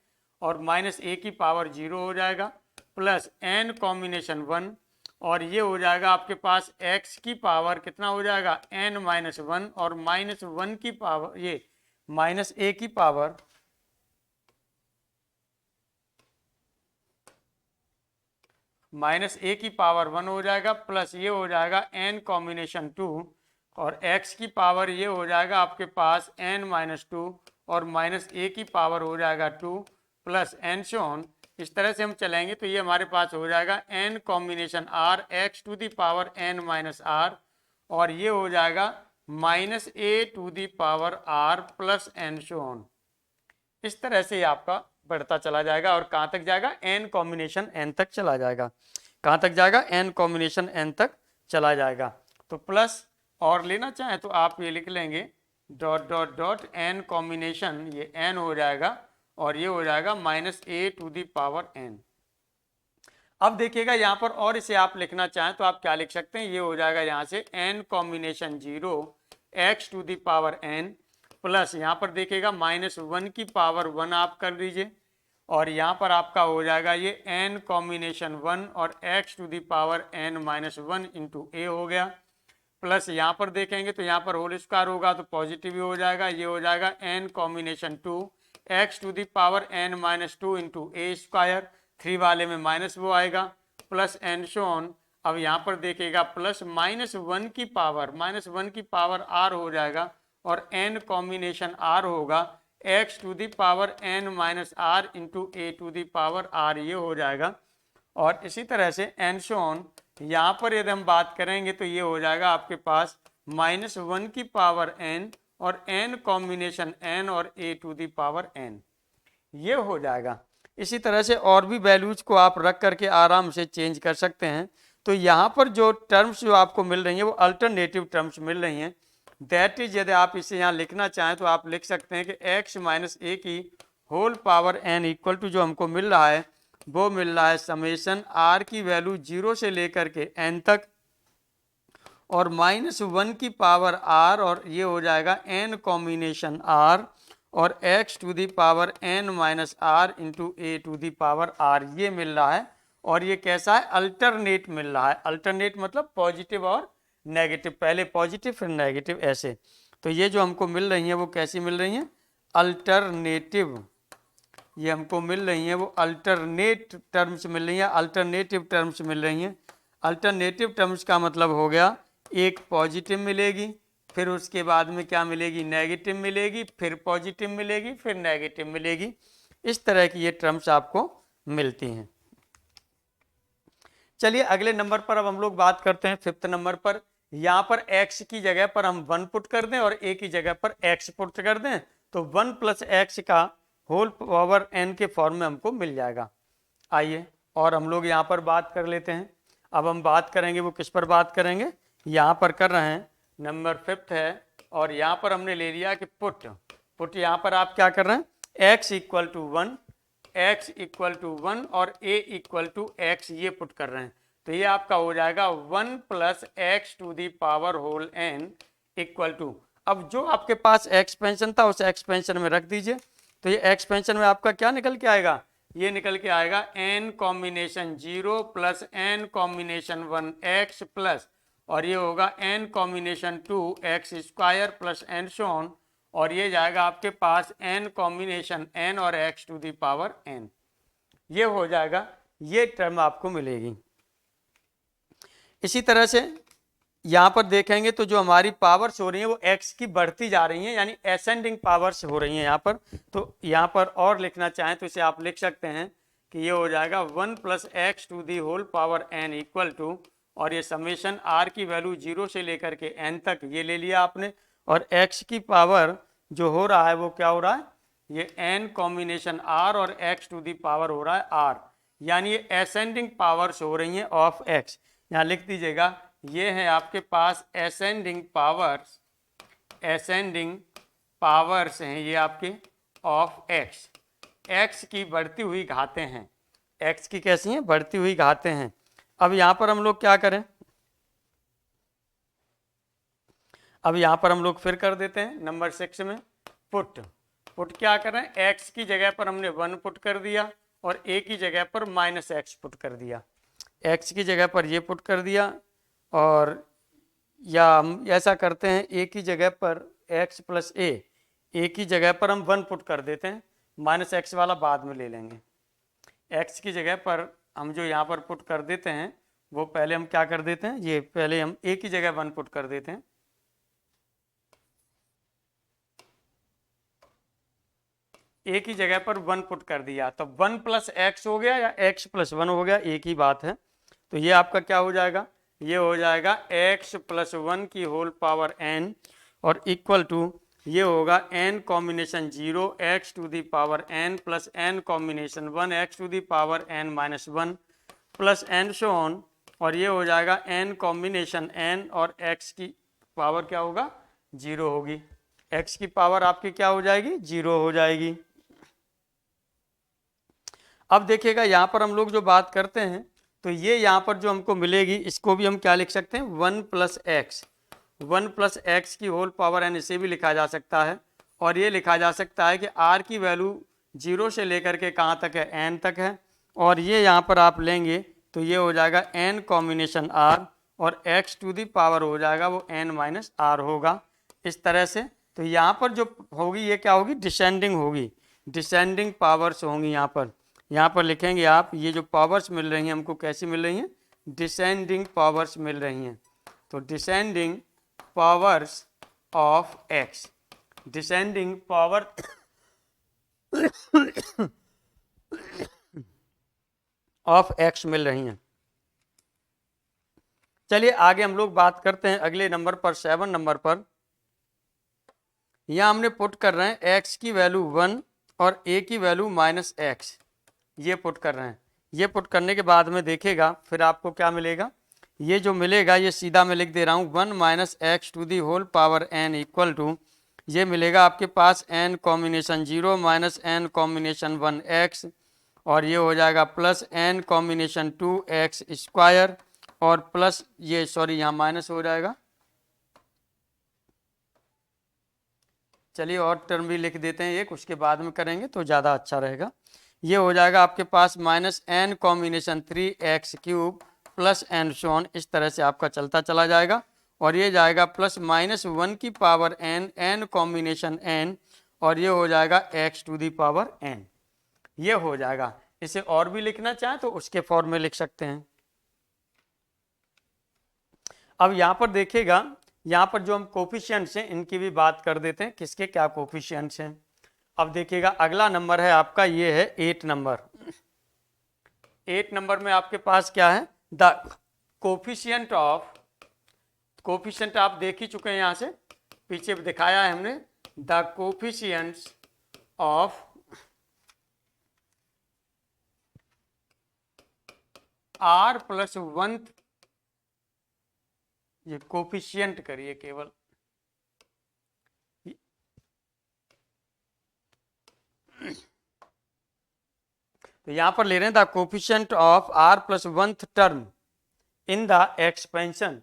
और माइनस ए की पावर 0 हो जाएगा, प्लस n कॉम्बिनेशन 1, और ये हो जाएगा आपके पास x की पावर कितना हो जाएगा, n माइनस 1, और माइनस 1 की पावर, ये माइनस ए की पावर वन हो जाएगा, प्लस ये हो जाएगा n कॉम्बिनेशन 2, और x की पावर ये हो जाएगा आपके पास n माइनस 2, और माइनस ए की पावर हो जाएगा 2, प्लस एन सो ऑन। इस तरह से हम चलेंगे तो ये हमारे पास हो जाएगा n combination r x to the power n minus r, और ये हो जाएगा minus a to the power r plus and so on. इस तरह से आपका बढ़ता चला जाएगा, और कहाँ तक जाएगा, n कॉम्बिनेशन n तक चला जाएगा। कहाँ तक जाएगा, n कॉम्बिनेशन n तक चला जाएगा। तो प्लस और लेना चाहें तो आप ये लिख लेंगे dot dot dot n combination, ये n हो जाएगा, और ये हो जाएगा minus a to the power n। अब देखिएगा यहाँ पर, और इसे आप लिखना चाहें तो आप क्या लिख सकते हैं, ये हो जाएगा यहाँ से n combination 0 x to the power n, plus यहाँ पर देखिएगा माइनस 1 की पावर 1 आप कर लीजिए, और यहाँ पर आपका हो जाएगा ये n कॉम्बिनेशन 1 और x to the power n minus 1 into a हो गया, प्लस यहाँ पर देखेंगे तो यहाँ पर होल स्क्वायर होगा तो पॉजिटिव ही हो जाएगा, ये हो जाएगा n combination 2 x to the power n minus 2 into a square, 3 वाले में माइनस वो आएगा, प्लस एंड सो ऑन। अब यहाँ पर देखिएगा प्लस -1 की पावर r हो जाएगा और n कॉम्बिनेशन r होगा x to the power n minus r into a to the power r, ये हो जाएगा। और इसी तरह से एंड सो ऑन, यहाँ पर यदि हम बात करेंगे तो ये हो जाएगा आपके पास -1 की पावर n और n कॉम्बिनेशन n और a to the power n, ये हो जाएगा। इसी तरह से और भी वैल्यूज को आप रख करके आराम से चेंज कर सकते हैं। तो यहाँ पर जो टर्म्स जो आपको मिल रही हैं वो अल्टरनेटिव टर्म्स मिल रही हैं। दैट इज, यदि आप इसे यहाँ लिखना चाहें तो आप लिख सकते हैं कि x माइनस ए की whole power n equal to जो हमको मिल रहा है वो मिल रहा है समेशन r की वैल्यू 0 से लेकर के n तक और -1 की पावर r, और ये हो जाएगा n कॉम्बिनेशन r और x to the power n minus r into a to the power r, ये मिल रहा है। और ये कैसा है, अल्टरनेट मिल रहा है। अल्टरनेट मतलब पॉजिटिव और नेगेटिव, पहले पॉजिटिव फिर नेगेटिव, ऐसे। तो ये जो हमको मिल रही हैं वो कैसी मिल रही हैं, अल्टरनेटिव, ये हमको मिल रही हैं वो अल्टरनेट टर्म्स मिल रही हैं, अल्टरनेटिव टर्म्स मिल रही हैं। अल्टरनेटिव टर्म्स का मतलब हो गया एक पॉजिटिव मिलेगी, फिर उसके बाद में क्या मिलेगी, नेगेटिव मिलेगी, फिर पॉजिटिव मिलेगी, फिर नेगेटिव मिलेगी। इस तरह की ये टर्म्स आपको मिलती हैं। चलिए अगले नंबर पर अब हम लोग बात करते हैं, 5th नंबर पर। यहाँ पर x की जगह पर हम 1 पुट कर दें और a की जगह पर x पुट कर दें तो 1 प्लस x का होल पावर n के फॉर्म में हमको मिल जाएगा। आइए और हम लोग यहाँ पर बात कर लेते हैं। अब हम बात करेंगे वो किस पर बात करेंगे, यहाँ पर कर रहे हैं नंबर 5th है और यहाँ पर हमने ले लिया कि पुट यहाँ पर आप क्या कर रहे हैं, x इक्वल टू 1 और a इक्वल टू x, ये पुट कर रहे हैं। तो ये आपका हो जाएगा 1 plus x to the power whole n equal to, अब जो आपके पास एक्सपेंशन था उस एक्सपेंशन में रख दीजिए। तो ये एक्सपेंशन में आपका क्या निकल के आएगा, ये निकल के आएगा n combination 0 plus n combination 1 x plus, और ये होगा n combination 2 x square plus and so on, और ये जाएगा आपके पास n कॉम्बिनेशन n और x to the power n, ये हो जाएगा, ये टर्म आपको मिलेगी। इसी तरह से यहाँ पर देखेंगे तो जो हमारी पावर्स हो रही हैं वो x की बढ़ती जा रही हैं, यानी एसेंडिंग पावर्स हो रही हैं यहाँ पर। तो यहाँ पर और लिखना चाहें तो इसे आप लिख सकते हैं कि ये हो जाएगा 1 plus x to the whole power n equal to, और ये समेशन r की वैल्यू 0 से लेकर के n तक ये ले लिया आपने, और x की पावर जो हो रहा है वो क्या हो रहा है, ये n कॉम्बिनेशन r और x टू दी पावर हो रहा है r, यानी ये एसेंडिंग पावर्स हो रही हैं ऑफ x। यहाँ लिख दीजिएगा ये है आपके पास एसेंडिंग पावर्स हैं ये आपके ऑफ x की बढ़ती हुई घातें हैं, x की कैसी हैं, बढ़ती हुई घातें हैं। अब यहाँ पर हम लोग क्या करें, अब यहाँ पर हम लोग फिर कर देते हैं नंबर 6 में पुट क्या कर रहे हैं, x की जगह पर हमने 1 पुट कर दिया और a की जगह पर -x पुट कर दिया, x की जगह पर ये पुट कर दिया, और या हम ऐसा करते हैं a की जगह पर x प्लस a की जगह पर हम 1 पुट कर देते हैं, -x वाला बाद में ले लेंगे। x की जगह पर हम जो यहाँ पर पुट कर देते हैं वो पहले हम क्या कर देते हैं, ये पहले हम a की जगह 1 पुट कर देते हैं, a की जगह पर 1 पुट कर दिया तो 1 प्लस एक्स हो गया या x प्लस 1 हो गया, एक ही बात है। तो ये आपका क्या हो जाएगा, ये हो जाएगा x प्लस 1 की होल पावर n और इक्वल टू ये होगा n combination 0 x to the power n plus n combination 1 x to the power n minus 1 plus and so on, और ये हो जाएगा n कॉम्बिनेशन n और x की पावर क्या होगा, 0 होगी, x की पावर आपकी क्या हो जाएगी, 0 हो जाएगी। अब देखिएगा यहाँ पर हम लोग जो बात करते हैं तो ये यहाँ पर जो हमको मिलेगी इसको भी हम क्या लिख सकते हैं, 1 प्लस एक्स की होल पावर n, इसे भी लिखा जा सकता है, और ये लिखा जा सकता है कि r की वैल्यू जीरो से लेकर के कहाँ तक है, एन तक है। और ये यहाँ पर आप लेंगे तो ये हो जाएगा एन कॉम्बिनेशन आर, और एक्स टू दी पावर हो जाएगा वो एन माइनस आर होगा, इस तरह से। तो यहाँ पर जो होगी ये क्या होगी, डिसेंडिंग होगी, डिसेंडिंग पावर्स होंगी यहाँ पर लिखेंगे आप, ये जो पावर्स मिल रही हैं हमको कैसी मिल रही हैं, डिसेंडिंग पावर्स मिल रही हैं। तो descending powers of x, descending power of x मिल रही हैं। चलिए आगे हम लोग बात करते हैं अगले नंबर पर, 7 नंबर पर। यहाँ हमने पुट कर रहे हैं एक्स की वैल्यू 1 और ए की वैल्यू -x, ये पुट कर रहे हैं। ये पुट करने के बाद में देखिएगा फिर आपको क्या मिलेगा, ये जो मिलेगा ये सीधा मैं लिख दे रहा हूँ 1 - x to the whole power n equal to, ये मिलेगा आपके पास n combination 0 - n combination 1x, और ये हो जाएगा plus n combination 2x square, और प्लस ये सॉरी यहाँ माइनस हो जाएगा, चलिए और टर्म भी लिख देते हैं एक, उसके बाद में करेंगे तो ज़्यादा अच्छा रहेगा। ये हो जाएगा आपके पास -n combination 3x cube plus n shown, इस तरह से आपका चलता चला जाएगा। और ये जाएगा प्लस -1 की पावर n कॉम्बिनेशन n, और ये हो जाएगा x to the power n, ये हो जाएगा। इसे और भी लिखना चाहें तो उसके फॉर्म में लिख सकते हैं। अब यहाँ पर देखिएगा, यहाँ पर जो हम कोफिशिएंट्स हैं इनकी भी बात कर देते हैं, किसके क्या कोफिशिएंट्स हैं। अब देखिएगा अगला नंबर है आपका, ये है 8 नंबर। 8 नंबर में आपके पास क्या है, द कोफिशिएंट ऑफ, कोफिशिएंट आप देख ही चुके हैं, यहाँ से पीछे दिखाया है हमने, द कोफिशिएंट्स ऑफ r + 1, ये कोफिशिएंट करिए केवल, तो यहां पर ले रहे हैं the coefficient of r + 1th term in the expansion,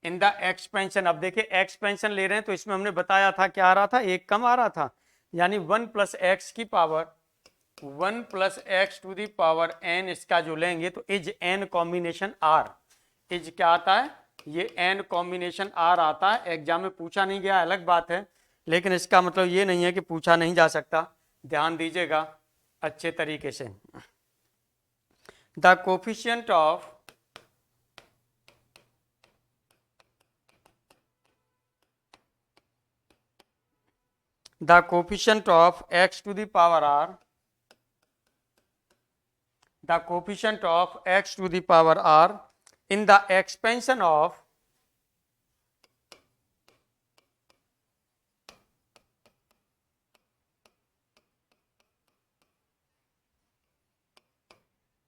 in the expansion. अब देखिए एक्सपेंशन ले रहे हैं तो इसमें हमने बताया था क्या आ रहा था, एक कम आ रहा था, यानी 1 + x की power 1 + x to the power n, इसका जो लेंगे तो is n combination r, is क्या आता है, ये n कॉम्बिनेशन r आता है। एग्जाम में पूछा नहीं गया अलग बात है, लेकिन इसका मतलब ये नहीं है कि पूछा नहीं जा सकता, ध्यान दीजिएगा अच्छे तरीके से। The coefficient of the coefficient of x to the power r, the coefficient of x to the power r in the expansion of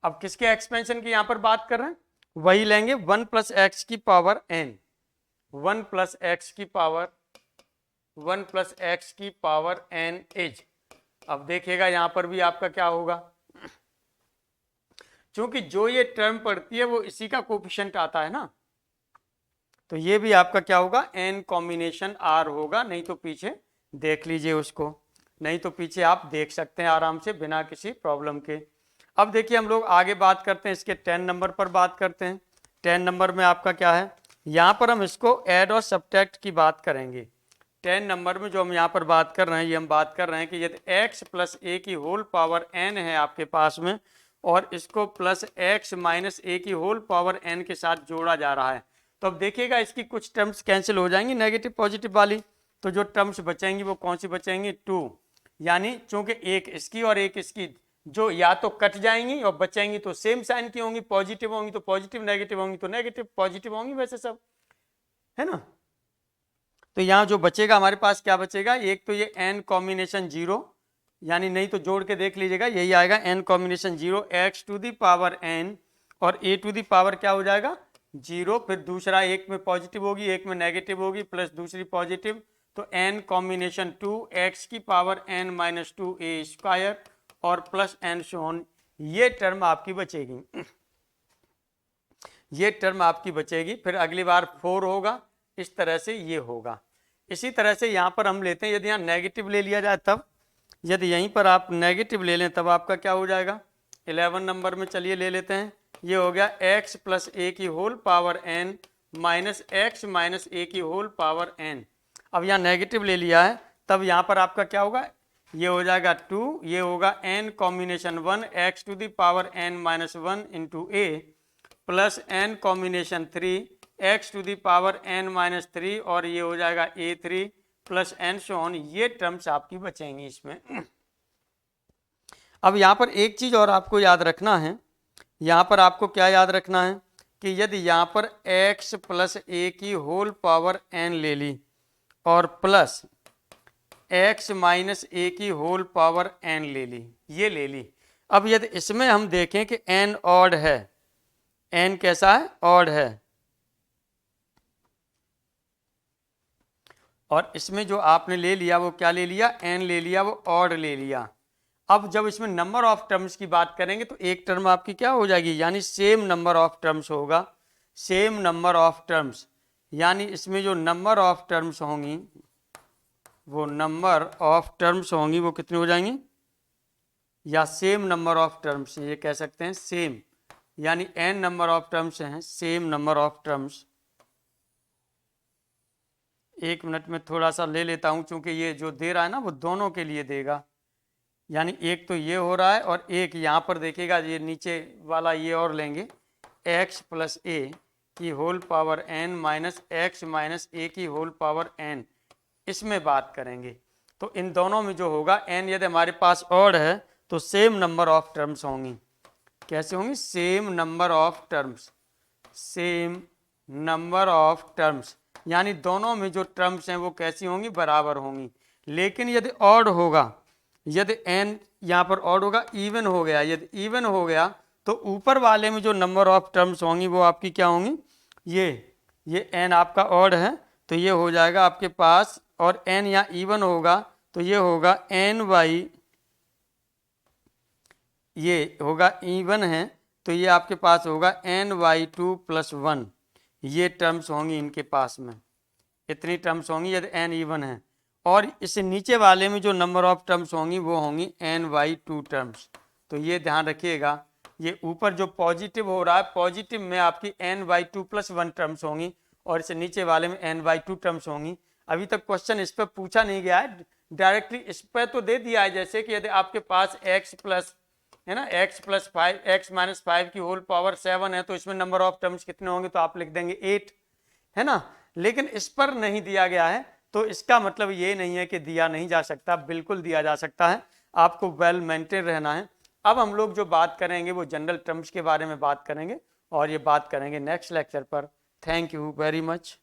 अब किसके एक्सपेंशन की यहां पर बात कर रहे हैं, वही लेंगे 1 + x की पावर n, 1 + x की पावर 1 + x की पावर n इज। अब देखिएगा यहां पर भी आपका क्या होगा, क्योंकि जो ये टर्म पड़ती है वो इसी का कोफिशिएंट आता है ना, तो ये भी आपका क्या होगा, n कॉम्बिनेशन r होगा। नहीं तो पीछे देख लीजिए उसको, नहीं तो पीछे आप देख सकते हैं आराम से बिना किसी प्रॉब्लम के। अब देखिए हम लोग आगे बात करते हैं, इसके 10 नंबर पर बात करते हैं। 10 नंबर में आपका क्या है, यहाँ पर हम इसको ऐड और सब्ट्रैक्ट की बात करेंगे। 10 नंबर में जो हम यहाँ पर बात कर रहे हैं, ये हम बात कर रहे हैं कि यदि x + a की होल पावर n है आपके पास में, और इसको प्लस x - a की होल पावर n के साथ जोड़ा जा रहा है, तो अब देखिएगा इसकी कुछ टर्म्स कैंसिल हो जाएंगी नेगेटिव पॉजिटिव वाली, तो जो टर्म्स बचेंगी वो कौन सी बचेंगी, 2, यानी चूंकि एक इसकी और एक इसकी जो या तो कट जाएंगी और बचेंगी तो सेम साइन की होंगी, पॉजिटिव होंगी तो पॉजिटिव, नेगेटिव होंगी तो नेगेटिव, पॉजिटिव होंगी वैसे सब, है ना। तो यहाँ जो बचेगा हमारे पास क्या बचेगा, एक तो ये n कॉम्बिनेशन 0, यानी नहीं तो जोड़ के देख लीजिएगा, यही आएगा n combination 0 x to the power n, और a टू दी पावर क्या हो जाएगा 0, फिर दूसरा एक में पॉजिटिव होगी एक में नेगेटिव होगी, प्लस दूसरी पॉजिटिव, तो n कॉम्बिनेशन 2 x की पावर n - 2a² और प्लस n शोन, ये टर्म आपकी बचेगी। ये टर्म आपकी बचेगी। फिर अगली बार 4 होगा, इस तरह से ये होगा। इसी तरह से यहाँ पर हम लेते हैं, यदि यहाँ नेगेटिव ले लिया जाए तब, यदि यहीं पर आप नेगेटिव ले लें तब आपका क्या हो जाएगा, 11 नंबर में चलिए ले लेते हैं, ये हो गया x प्लस ए की whole power n minus x minus a की होल पावर n। अब यहाँ नेगेटिव ले लिया है तब यहाँ पर आपका क्या होगा, ये हो जाएगा 2, ये होगा n combination 1 x to the power n minus 1 into a plus n combination 3 x to the power n minus 3 और ये हो जाएगा a3 plus n so on. ये टर्म्स आपकी बचेंगी इसमें। अब यहाँ पर एक चीज और आपको याद रखना है, यहाँ पर आपको क्या याद रखना है कि यदि यहाँ पर x प्लस ए की होल पावर n ले ली और प्लस x माइनस ए की होल पावर n ले ली, ये ले ली। अब यदि इसमें हम देखें कि n ऑड है, n कैसा है, ऑड है, और इसमें जो आपने ले लिया वो क्या ले लिया, n ले लिया, वो ऑड ले लिया। अब जब इसमें नंबर ऑफ टर्म्स की बात करेंगे तो एक टर्म आपकी क्या हो जाएगी, यानी सेम नंबर ऑफ टर्म्स होगा, सेम नंबर ऑफ टर्म्स, यानी इसमें जो नंबर ऑफ टर्म्स होंगी वो नंबर ऑफ टर्म्स होंगी वो कितनी हो जाएंगी, या सेम नंबर ऑफ टर्म्स, ये कह सकते हैं सेम, यानी n नंबर ऑफ टर्म्स हैं, सेम नंबर ऑफ टर्म्स। एक मिनट में थोड़ा सा ले लेता हूं, क्योंकि ये जो दे रहा है ना वो दोनों के लिए देगा, यानी एक तो ये हो रहा है और एक यहाँ पर देखिएगा, ये नीचे वाला ये और लेंगे x प्लस ए की whole power n minus x minus a की होल पावर n, इसमें बात करेंगे। तो इन दोनों में जो होगा n यदि हमारे पास ऑड है तो सेम नंबर ऑफ टर्म्स होंगी। कैसे होंगी, same number of terms, same number of terms, यानी दोनों में जो टर्म्स हैं वो कैसी होंगी, बराबर होंगी। लेकिन यदि ऑड होगा, यदि n यहाँ पर ऑड होगा, इवन हो गया, यदि इवन हो गया तो ऊपर वाले में जो नंबर ऑफ टर्म्स होंगी वो आपकी क्या होंगी, ये n आपका ऑड है तो ये हो जाएगा आपके पास, और n यहाँ इवन होगा तो ये होगा n बाई, ये होगा इवन है तो ये आपके पास होगा n/2 प्लस 1, ये टर्म्स होंगी इनके पास में, इतनी टर्म्स होंगी यदि n इवन है। और इस नीचे वाले में जो नंबर ऑफ टर्म्स होंगी वो होंगी n/2 टर्म्स। तो ये ध्यान रखिएगा, ये ऊपर जो पॉजिटिव हो रहा है, पॉजिटिव में आपकी n/2 प्लस 1 टर्म्स होंगी और इस नीचे वाले में n/2 टर्म्स होंगी। अभी तक क्वेश्चन इस पर पूछा नहीं गया है, डायरेक्टली इस पर तो दे दिया है, जैसे कि यदि आपके पास x प्लस है ना, x प्लस 5 एक्स माइनस 5 की होल पावर 7 है तो इसमें नंबर ऑफ टर्म्स कितने होंगे, तो आप लिख देंगे 8, है ना। लेकिन इस पर नहीं दिया गया है तो इसका मतलब ये नहीं है कि दिया नहीं जा सकता, बिल्कुल दिया जा सकता है, आपको वेल मेंटेन रहना है। अब हम लोग जो बात करेंगे वो जनरल टर्म्स के बारे में बात करेंगे और ये बात करेंगे नेक्स्ट लेक्चर पर। Thank you very much.